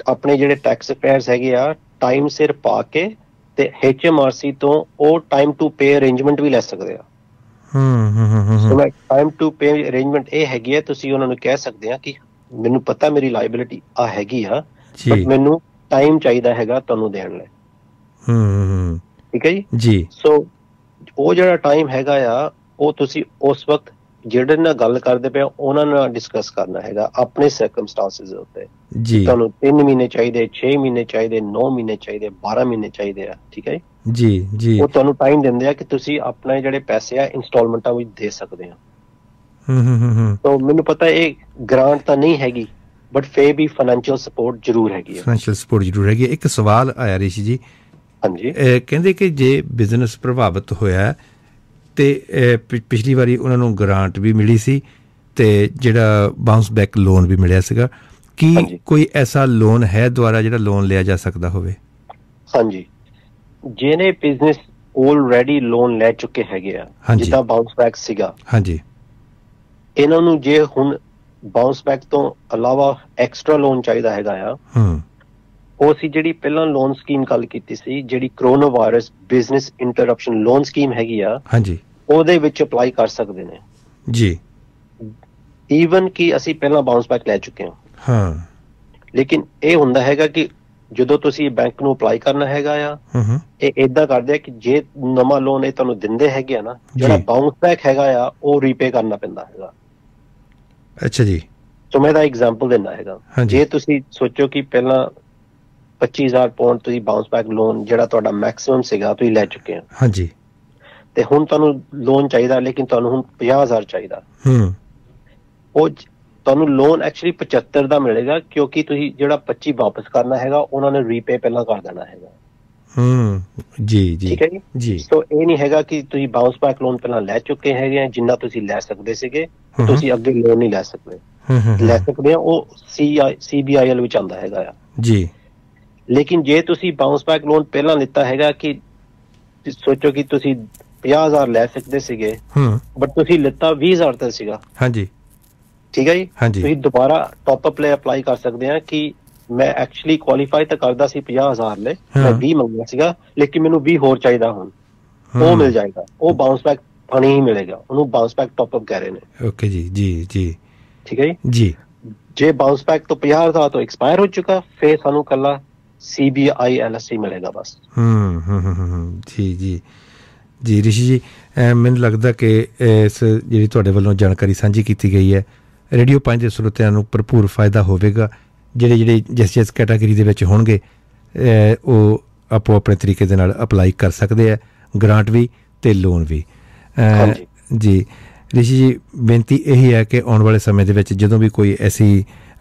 ਆਪਣੇ ਜਿਹੜੇ ਟੈਕਸ ਅਫੇਅਰਸ ਹੈਗੇ ਆ ਟਾਈਮ ਸਿਰ ਪਾ ਕੇ ਤੇ HMRC ਤੋਂ ਉਹ ਟਾਈਮ ਟੂ ਪੇ ਅਰੇਂਜਮੈਂਟ ਵੀ ਲੈ ਸਕਦੇ ਆ। ਸੋ ਟਾਈਮ ਟੂ ਪੇ ਅਰੇਂਜਮੈਂਟ ਇਹ ਹੈਗੀ ਆ, ਤੁਸੀਂ ਉਹਨਾਂ ਨੂੰ ਕਹਿ ਸਕਦੇ ਆ ਕਿ ਮੈਨੂੰ ਪਤਾ ਮੇਰੀ ਲਾਇਬਿਲਿਟੀ ਆ ਹੈਗੀ ਆ, ਬਟ ਮੈਨੂੰ ਟਾਈਮ ਚਾਹੀਦਾ ਹੈਗਾ ਤੁਹਾਨੂੰ ਦੇਣ ਲਈ। ਠੀਕ ਹੈ ਜੀ। ਜੀ। ਸੋ ਉਹ ਜਿਹੜਾ ਟਾਈਮ ਹੈਗਾ ਆ, ਉਹ ਤੁਸੀਂ ਉਸ ਵਕਤ ਜਿਹੜੇ ਨਾਲ ਗੱਲ ਕਰਦੇ ਪਏ ਉਹਨਾਂ ਨਾਲ ਡਿਸਕਸ ਕਰਨਾ ਹੈਗਾ ਆਪਣੇ ਸਰਕਮਸਟੈਂਸਿਸ ਦੇ ਉੱਤੇ। ਜੀ। ਤੁਹਾਨੂੰ 3 ਮਹੀਨੇ ਚਾਹੀਦੇ, 6 ਮਹੀਨੇ ਚਾਹੀਦੇ, 9 ਮਹੀਨੇ ਚਾਹੀਦੇ, 12 ਮਹੀਨੇ ਚਾਹੀਦੇ ਆ। ਠੀਕ ਹੈ ਜੀ। ਜੀ। ਉਹ ਤੁਹਾਨੂੰ ਟਾਈਮ ਦਿੰਦੇ ਆ ਕਿ ਤੁਸੀਂ ਆਪਣੇ ਜਿਹੜੇ ਪੈਸੇ ਆ ਇੰਸਟਾਲਮੈਂਟਾਂ ਵਿੱਚ ਦੇ ਸਕਦੇ ਆ। ਤਾਂ ਮੈਨੂੰ ਪਤਾ ਇਹ ਗ੍ਰਾਂਟ ਤਾਂ ਨਹੀਂ ਹੈਗੀ, ਬਟ ਫੇਰ ਵੀ ਫਾਈਨੈਂਸ਼ੀਅਲ ਸਪੋਰਟ ਜ਼ਰੂਰ ਹੈਗੀ ਹੈ। ਫਾਈਨੈਂਸ਼ੀਅਲ ਸਪੋਰਟ ਜ਼ਰੂਰ ਹੈਗੀ ਹੈ। ਇੱਕ ਸਵਾਲ ਆਇਆ ਰਿਸ਼ੀ ਜੀ। ਹਾਂਜੀ। ਕਹਿੰਦੇ ਕਿ ਜੇ ਬਿਜ਼ਨਸ ਪ੍ਰਭਾਵਿਤ ਹੋਇਆ ਤੇ ਪਿਛਲੀ ਵਾਰੀ ਉਹਨਾਂ ਨੂੰ ਗ੍ਰਾਂਟ ਵੀ ਮਿਲੀ ਸੀ ਤੇ ਜਿਹੜਾ ਬਾਉਂਸ ਬੈਕ ਲੋਨ ਵੀ ਮਿਲਿਆ ਸੀਗਾ, ਕੀ ਕੋਈ ਐਸਾ ਲੋਨ ਹੈ ਦੁਆਰਾ ਜਿਹੜਾ ਲੋਨ ਲਿਆ ਜਾ ਸਕਦਾ ਹੋਵੇ? ਹਾਂਜੀ। ਜਿਹਨੇ ਬਿਜ਼ਨਸ ਆਲਰੇਡੀ ਲੋਨ ਲੈ ਚੁੱਕੇ ਹੈਗੇ ਆ, ਜਿੱਦਾਂ ਬਾਉਂਸ ਬੈਕ ਸੀਗਾ। ਹਾਂਜੀ। ਇਹਨਾਂ ਨੂੰ ਜੇ ਹੁਣ ਬਾਉਂਸ ਬੈਕ ਤੋਂ ਇਲਾਵਾ ਐਕਸਟਰਾ ਲੋਨ ਚਾਹੀਦਾ ਹੈਗਾ ਆ, ਉਹ ਅਸੀਂ ਜਿਹੜੀ ਪਹਿਲਾਂ ਲੋਨ ਸਕੀਮ ਗੱਲ ਕੀਤੀ ਸੀ, ਜਿਹੜੀ corona virus business interruption loan scheme ਹੈਗੀ ਆ, ਹਾਂਜੀ, ਉਹਦੇ ਵਿੱਚ ਅਪਲਾਈ ਕਰ ਸਕਦੇ ਨੇ। ਜੀ। ਈਵਨ ਕਿ ਅਸੀਂ ਪਹਿਲਾਂ ਬਾਉਂਸ ਬੈਕ ਲੈ ਚੁੱਕੇ ਹਾਂ। ਹਾਂ। ਲੇਕਿਨ ਇਹ ਹੁੰਦਾ ਹੈਗਾ ਕਿ ਜਦੋਂ ਤੁਸੀਂ ਬੈਂਕ ਨੂੰ ਅਪਲਾਈ ਕਰਨਾ ਹੈਗਾ ਆ, ਇਹ ਏਦਾਂ ਕਰਦੇ ਆ ਕਿ ਜੇ ਨਵਾਂ ਲੋਨ ਇਹ ਤੁਹਾਨੂੰ ਦਿੰਦੇ ਹੈਗੇ ਆ ਨਾ, ਜਿਹੜਾ ਬਾਉਂਸ ਬੈਕ ਹੈਗਾ ਆ ਉਹ ਰੀਪੇ ਕਰਨਾ ਪੈਂਦਾ ਹੈਗਾ। ਅੱਛਾ ਜੀ। ਸੋ ਮੈਂ ਦਾ ਐਗਜ਼ਾਮਪਲ ਦਿੰਦਾ ਹੈਗਾ। ਜੇ ਤੁਸੀਂ ਸੋਚੋ ਕਿ ਪਹਿਲਾਂ 25,000 ਪਾਉਂਡ ਤੁਸੀਂ ਬਾਉਂਸ ਬੈਕ ਲੋਨ ਜਿਹੜਾ ਤੁਹਾਡਾ ਮੈਕਸਿਮਮ ਸੀਗਾ ਤੁਸੀਂ ਲੈ ਚੁੱਕੇ ਹੋ। ਹਾਂਜੀ। ਤੇ ਹੁਣ ਤੁਹਾਨੂੰ ਲੋਨ ਚਾਹੀਦਾ, ਲੇਕਿਨ ਤੁਹਾਨੂੰ ਹੁਣ 50,000 ਚਾਹੀਦਾ। ਉਹ ਤੁਹਾਨੂੰ ਲੋਨ ਐਕਚੁਅਲੀ 75 ਦਾ ਮਿਲੇਗਾ ਕਿਉਂਕਿ ਤੁਸੀਂ ਜਿਹੜਾ 25 ਵਾਪਸ ਕਰਨਾ ਹੈਗਾ ਉਹਨਾਂ ਨੇ ਰੀਪੇ ਪਹਿਲਾਂ ਕਰ ਦੇਣਾ ਹੈਗਾ। ਜੀ ਜੀ। ਠੀਕ ਹੈ ਜੀ। ਜੀ। ਸੋ ਇਹ ਨਹੀਂ ਹੈਗਾ ਕਿ ਤੁਸੀਂ ਬਾਉਂਸ ਬੈਕ ਲੋਨ ਪਹਿਲਾਂ ਲੈ ਚੁੱਕੇ ਹੈਗੇ ਆ ਜਿੰਨਾ ਤੁਸੀਂ ਲੈ ਸਕਦੇ ਸੀਗੇ, ਤੁਸੀਂ ਅੱਗੇ ਲੋਨ ਨਹੀਂ ਲੈ ਸਕਦੇ। ਲੈ ਸਕਦੇ ਆ, ਉਹ CBIL ਵਿੱਚ ਆਉਂਦਾ ਹੈਗਾ ਆ। ਜੀ। ਲੇਕਿਨ ਜੇ ਤੁਸੀਂ ਬਾਉਂਸ ਬੈਕ ਲੋਨ ਪਹਿਲਾਂ ਲਿੱਤਾ ਹੈਗਾ ਕਿ ਸੋਚੋ ਕਿ ਤੁਸੀਂ 50,000 ਲੈ ਸਕਦੇ ਸੀਗੇ ਬਟ ਤੁਸੀਂ ਲਿੱਤਾ 20,000 ਤੇ ਸੀਗਾ, ਹਾਂਜੀ ਠੀਕ ਹੈ ਜੀ, ਤੁਸੀਂ ਦੁਬਾਰਾ ਟੌਪ ਅਪ ਲਈ ਅਪਲਾਈ ਕਰ ਸਕਦੇ ਆ ਕਿ ਮੈਂ ਐਕਚੁਅਲੀ ਕੁਆਲੀਫਾਈ ਤਾਂ ਕਰਦਾ ਸੀ 50,000 ਲਈ, ਮੈਂ 20 ਮੰਗਿਆ ਸੀਗਾ ਲੇਕਿਨ ਮੈਨੂੰ 20 ਹੋਰ ਚਾਹੀਦਾ, ਹੁਣ ਉਹ ਮਿਲ ਜਾਏਗਾ, ਉਹ ਬਾਉਂਸ ਬੈਕ ਫੰਡ ਹੀ ਮਿਲੇਗਾ, ਉਹਨੂੰ ਬਾਉਂਸ ਬੈਕ ਟੌਪ ਅਪ ਕਹਿ ਰਹੇ ਨੇ। ਓਕੇ ਜੀ ਜੀ ਜੀ ਠੀਕ ਹੈ ਜੀ। ਜੇ ਬਾਉਂਸ ਬੈਕ ਤੋਂ 50,000 ਤੋਂ ਐਕਸਪਾਇਰ ਹੋ ਚੁੱਕਾ ਫਿਰ ਸਾਨੂੰ ਕੱਲਾ CBI LSC ਮਿਲੇਗਾ ਬਸ। ਜੀ ਜੀ ਜੀ ਰਿਸ਼ੀ ਜੀ, ਮੈਨੂੰ ਲੱਗਦਾ ਕਿ ਇਸ ਜਿਹੜੀ ਤੁਹਾਡੇ ਵੱਲੋਂ ਜਾਣਕਾਰੀ ਸਾਂਝੀ ਕੀਤੀ ਗਈ ਹੈ ਰੇਡੀਓ 5 ਦੇ ਸਰੋਤਿਆਂ ਨੂੰ ਭਰਪੂਰ ਫਾਇਦਾ ਹੋਵੇਗਾ। ਜਿਹੜੇ ਜਿਸ ਕੈਟਾਗਰੀ ਦੇ ਵਿੱਚ ਹੋਣਗੇ ਉਹ ਆਪੋ ਆਪਣੇ ਤਰੀਕੇ ਦੇ ਨਾਲ ਅਪਲਾਈ ਕਰ ਸਕਦੇ ਆ, ਗ੍ਰਾਂਟ ਵੀ ਅਤੇ ਲੋਨ ਵੀ। ਜੀ ਰਿਸ਼ੀ ਜੀ, ਬੇਨਤੀ ਇਹੀ ਹੈ ਕਿ ਆਉਣ ਵਾਲੇ ਸਮੇਂ ਦੇ ਵਿੱਚ ਜਦੋਂ ਵੀ ਕੋਈ ਐਸੀ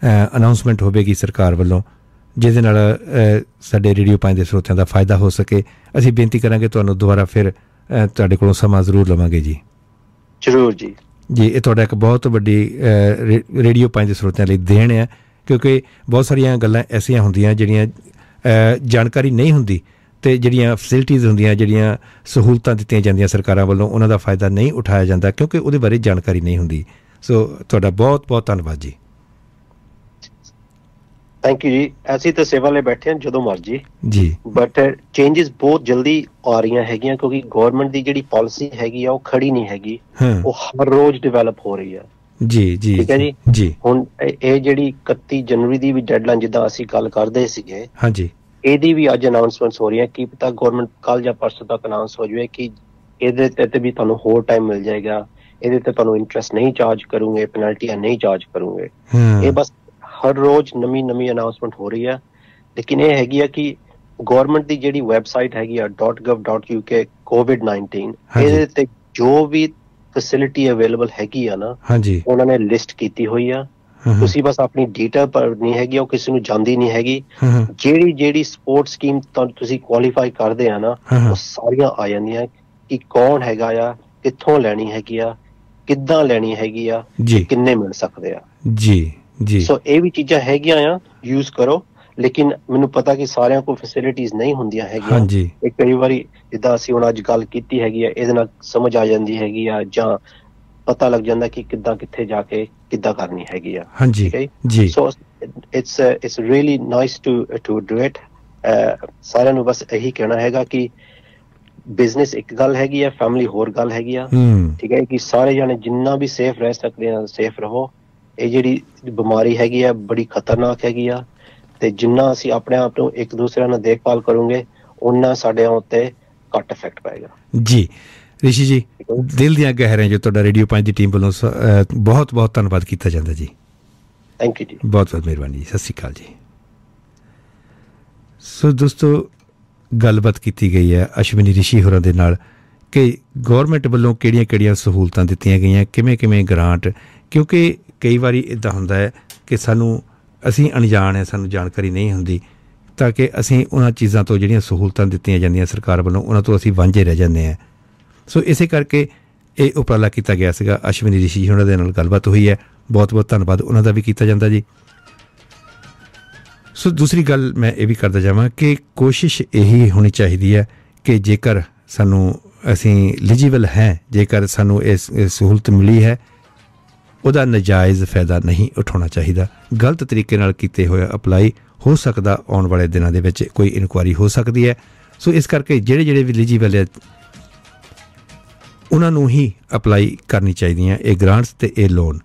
ਅਨਾਊਂਸਮੈਂਟ ਹੋਵੇਗੀ ਸਰਕਾਰ ਵੱਲੋਂ ਜਿਹਦੇ ਨਾਲ ਸਾਡੇ ਰੇਡੀਓ 5 ਦੇ ਸਰੋਤਿਆਂ ਦਾ ਫਾਇਦਾ ਹੋ ਸਕੇ, ਅਸੀਂ ਬੇਨਤੀ ਕਰਾਂਗੇ ਤੁਹਾਨੂੰ ਦੁਬਾਰਾ ਫਿਰ ਤੁਹਾਡੇ ਕੋਲੋਂ ਸਮਾਂ ਜ਼ਰੂਰ ਲਵਾਂਗੇ ਜੀ। ਜ਼ਰੂਰ ਜੀ। ਜੀ ਇਹ ਤੁਹਾਡਾ ਇੱਕ ਬਹੁਤ ਵੱਡੀ ਰੇਡੀਓ 5 ਦੇ ਸਰੋਤਿਆਂ ਲਈ ਦੇਣ ਹੈ, ਕਿਉਂਕਿ ਬਹੁਤ ਸਾਰੀਆਂ ਗੱਲਾਂ ਐਸੀਆਂ ਹੁੰਦੀਆਂ ਜਿਹੜੀਆਂ ਜਾਣਕਾਰੀ ਨਹੀਂ ਹੁੰਦੀ ਅਤੇ ਜਿਹੜੀਆਂ ਫੈਸਿਲਿਟੀਜ਼ ਹੁੰਦੀਆਂ, ਜਿਹੜੀਆਂ ਸਹੂਲਤਾਂ ਦਿੱਤੀਆਂ ਜਾਂਦੀਆਂ ਸਰਕਾਰਾਂ ਵੱਲੋਂ, ਉਹਨਾਂ ਦਾ ਫਾਇਦਾ ਨਹੀਂ ਉਠਾਇਆ ਜਾਂਦਾ ਕਿਉਂਕਿ ਉਹਦੇ ਬਾਰੇ ਜਾਣਕਾਰੀ ਨਹੀਂ ਹੁੰਦੀ। ਸੋ ਤੁਹਾਡਾ ਬਹੁਤ ਬਹੁਤ ਧੰਨਵਾਦ ਜੀ। ਥੈਂਕ ਯੂ ਜੀ। ਅਸੀਂ ਤਾਂ ਸੇਵਾ ਲਈ ਬੈਠੇ ਹਾਂ ਜਦੋਂ ਮਰਜੀ ਜੀ, ਬਟ ਚੇਂਜਸ ਬਹੁਤ ਜਲਦੀ ਆ ਰਹੀਆਂ ਹੈਗੀਆਂ ਕਿਉਂਕਿ ਗੌਰਮੈਂਟ ਦੀ ਜਿਹੜੀ ਪਾਲਿਸੀ ਹੈਗੀ ਆ ਉਹ ਖੜੀ ਨਹੀਂ ਹੈਗੀ, ਉਹ ਹਰ ਰੋਜ਼ ਡਿਵੈਲਪ ਹੋ ਰਹੀ ਆ। ਜੀ ਜੀ ਠੀਕ ਹੈ ਜੀ। ਜੀ ਹੁਣ ਇਹ ਜਿਹੜੀ 31 ਜਨਵਰੀ ਦੀ ਵੀ ਡੈਡਲਾਈਨ ਜਿੱਦਾਂ ਅਸੀਂ ਗੱਲ ਕਰਦੇ ਸੀਗੇ, ਹਾਂਜੀ, ਇਹਦੀ ਵੀ ਅੱਜ ਅਨਾਊਂਸਮੈਂਟਸ ਹੋ ਰਹੀਆਂ। ਕੀ ਪਤਾ ਗੌਰਮੈਂਟ ਕੱਲ ਜਾਂ ਪਰਸੋਂ ਤੱਕ ਅਨਾਊਂਸ ਹੋ ਜਾਵੇ ਕਿ ਇਹਦੇ ਤੇ ਵੀ ਤੁਹਾਨੂੰ ਹੋਰ ਟਾਈਮ ਮਿਲ ਜਾਏਗਾ, ਇਹਦੇ ਤੇ ਤੁਹਾਨੂੰ ਇੰਟਰਸਟ ਨਹੀਂ ਚਾਰਜ ਕਰੂਗੇ, ਪੈਨਲਟੀਆਂ ਨਹੀਂ ਚਾਰਜ ਕਰੂਗੇ। ਇਹ ਬਸ ਹਰ ਰੋਜ਼ ਨਵੀਂ ਅਨਾਊਂਸਮੈਂਟ ਹੋ ਰਹੀ ਹੈ। ਲੇਕਿਨ ਇਹ ਹੈਗੀ ਆ ਕਿ ਗੌਰਮੈਂਟ ਦੀ ਜਿਹੜੀ ਵੈਬਸਾਈਟ ਹੈਗੀ ਆ .gov.uk COVID-19, ਇਹਦੇ ਤੇ ਜੋ ਵੀ ਫੈਸਿਲਿਟੀ ਅਵੇਲੇਬਲ ਹੈਗੀ ਆ ਨਾ, ਉਹਨਾਂ ਨੇ ਲਿਸਟ ਕੀਤੀ ਹੋਈ ਆ। ਤੁਸੀਂ ਬਸ ਆਪਣੀ ਡਿਟੇਲ ਭਰਨੀ ਹੈਗੀ, ਉਹ ਕਿਸੇ ਨੂੰ ਜਾਂਦੀ ਨਹੀਂ ਹੈਗੀ। ਜਿਹੜੀ ਸਪੋਰਟ ਸਕੀਮ ਤੁਸੀਂ ਕੁਆਲੀਫਾਈ ਕਰਦੇ ਆ ਨਾ, ਉਹ ਸਾਰੀਆਂ ਆ ਜਾਂਦੀਆਂ ਕਿ ਕੌਣ ਹੈਗਾ ਆ, ਕਿੱਥੋਂ ਲੈਣੀ ਹੈਗੀ ਆ, ਕਿੱਦਾਂ ਲੈਣੀ ਹੈਗੀ ਆ, ਕਿੰਨੇ ਮਿਲ ਸਕਦੇ ਆ। ਜੀ ਜੀ। ਸੋ ਇਹ ਵੀ ਚੀਜ਼ਾਂ ਹੈਗੀਆਂ ਆ, ਯੂਜ਼ ਕਰੋ। ਲੇਕਿਨ ਮੈਨੂੰ ਪਤਾ ਕਿ ਸਾਰਿਆਂ ਕੋਲ ਫੈਸਿਲਿਟੀਜ਼ ਨਹੀਂ ਹੁੰਦੀਆਂ ਹੈਗੀਆਂ। ਇਹ ਕਈ ਵਾਰੀ ਜਿੱਦਾਂ ਅਸੀਂ ਹੁਣ ਅੱਜ ਗੱਲ ਕੀਤੀ ਹੈਗੀ ਆ, ਇਹਦੇ ਨਾਲ ਸਮਝ ਆ ਜਾਂਦੀ ਹੈਗੀ ਆ ਜਾਂ ਪਤਾ ਲੱਗ ਜਾਂਦਾ ਕਿ ਕਿੱਦਾਂ ਕਿੱਥੇ ਜਾ ਕੇ ਕਿੱਦਾਂ ਕਰਨੀ ਹੈਗੀ ਆ। ਠੀਕ ਹੈ ਜੀ। So it's really nice to do it. ਸਾਰਿਆਂ ਨੂੰ ਬਸ ਇਹੀ ਕਹਿਣਾ ਹੈਗਾ ਕਿ ਬਿਜ਼ਨਸ ਇੱਕ ਗੱਲ ਹੈਗੀ ਆ, ਫੈਮਿਲੀ ਹੋਰ ਗੱਲ ਹੈਗੀ ਆ। ਠੀਕ ਹੈ ਕਿ ਸਾਰੇ ਜਾਣੇ ਜਿੰਨਾ ਵੀ ਸੇਫ ਰਹਿ ਸਕਦੇ ਆ ਸੇਫ ਰਹੋ। ਇਹ ਜਿਹੜੀ ਬਿਮਾਰੀ ਹੈਗੀ ਆ ਬੜੀ ਖਤਰਨਾਕ ਹੈਗੀ ਆ, ਤੇ ਜਿੰਨਾ ਅਸੀਂ ਆਪਣੇ ਆਪ ਨੂੰ ਇੱਕ ਦੂਸਰੇ ਨਾਲ ਦੇਖਭਾਲ ਕਰੋਗੇ ਉਹਨਾਂ ਸਾਡੇ ਉੱਤੇ ਘੱਟ ਇਫੈਕਟ ਪਏਗਾ। ਜੀ ਰਿਸ਼ੀ ਜੀ, ਦਿਲ ਦੀਆਂ ਗਹਿਰਾਈਆਂ ਜੋ ਤੁਹਾਡਾ ਰੇਡੀਓ 5 ਦੀ ਟੀਮ ਵੱਲੋਂ ਬਹੁਤ ਬਹੁਤ ਧੰਨਵਾਦ ਕੀਤਾ ਜਾਂਦਾ ਜੀ। ਥੈਂਕ ਯੂ ਜੀ, ਬਹੁਤ ਬਹੁਤ ਮਿਹਰਬਾਨੀ ਜੀ। ਸਤਿ ਸ਼੍ਰੀ ਅਕਾਲ ਜੀ। ਸੋ ਦੋਸਤੋ, ਗੱਲਬਾਤ ਕੀਤੀ ਗਈ ਹੈ ਅਸ਼ਵਨੀ ਰਿਸ਼ੀ ਹੋਰਾਂ ਦੇ ਨਾਲ ਕਿ ਗੌਰਮੈਂਟ ਵੱਲੋਂ ਕਿਹੜੀਆਂ ਸਹੂਲਤਾਂ ਦਿੱਤੀਆਂ ਗਈਆਂ, ਕਿਵੇਂ ਗ੍ਰਾਂਟ, ਕਿਉਂਕਿ ਕਈ ਵਾਰੀ ਇੱਦਾਂ ਹੁੰਦਾ ਹੈ ਕਿ ਅਸੀਂ ਅਣਜਾਣ ਹੈ, ਸਾਨੂੰ ਜਾਣਕਾਰੀ ਨਹੀਂ ਹੁੰਦੀ, ਤਾਂ ਕਿ ਅਸੀਂ ਉਹਨਾਂ ਚੀਜ਼ਾਂ ਤੋਂ ਜਿਹੜੀਆਂ ਸਹੂਲਤਾਂ ਦਿੱਤੀਆਂ ਜਾਂਦੀਆਂ ਸਰਕਾਰ ਵੱਲੋਂ ਉਹਨਾਂ ਤੋਂ ਅਸੀਂ ਵਾਂਝੇ ਰਹਿ ਜਾਂਦੇ ਹਾਂ। ਸੋ ਇਸੇ ਕਰਕੇ ਇਹ ਉਪਰਾਲਾ ਕੀਤਾ ਗਿਆ ਸੀਗਾ। ਅਸ਼ਵਨੀ ਰਿਸ਼ੀ ਜੀ ਉਹਨਾਂ ਦੇ ਨਾਲ ਗੱਲਬਾਤ ਹੋਈ ਹੈ, ਬਹੁਤ ਬਹੁਤ ਧੰਨਵਾਦ ਉਹਨਾਂ ਦਾ ਵੀ ਕੀਤਾ ਜਾਂਦਾ ਜੀ। ਸੋ ਦੂਸਰੀ ਗੱਲ ਮੈਂ ਇਹ ਵੀ ਕਰਦਾ ਜਾਵਾਂ ਕਿ ਕੋਸ਼ਿਸ਼ ਇਹੀ ਹੋਣੀ ਚਾਹੀਦੀ ਹੈ ਕਿ ਜੇਕਰ ਅਸੀਂ ਐਲੀਜੀਬਲ ਹੈ, ਜੇਕਰ ਸਾਨੂੰ ਇਸ ਸਹੂਲਤ ਮਿਲੀ ਹੈ, ਉਹਦਾ ਨਜਾਇਜ਼ ਫਾਇਦਾ ਨਹੀਂ ਉਠਾਉਣਾ ਚਾਹੀਦਾ। ਗਲਤ ਤਰੀਕੇ ਨਾਲ ਕੀਤੇ ਹੋਏ ਅਪਲਾਈ ਹੋ ਸਕਦਾ ਆਉਣ ਵਾਲੇ ਦਿਨਾਂ ਦੇ ਵਿੱਚ ਕੋਈ ਇਨਕੁਆਇਰੀ ਹੋ ਸਕਦੀ ਹੈ। ਸੋ ਇਸ ਕਰਕੇ ਜਿਹੜੇ ਵੀ ਐਲੀਜੀਬਲ ਹੈ ਉਹਨਾਂ ਨੂੰ ਹੀ ਅਪਲਾਈ ਕਰਨੀ ਚਾਹੀਦੀਆਂ ਇਹ ਗ੍ਰਾਂਟਸ ਅਤੇ ਇਹ ਲੋਨ।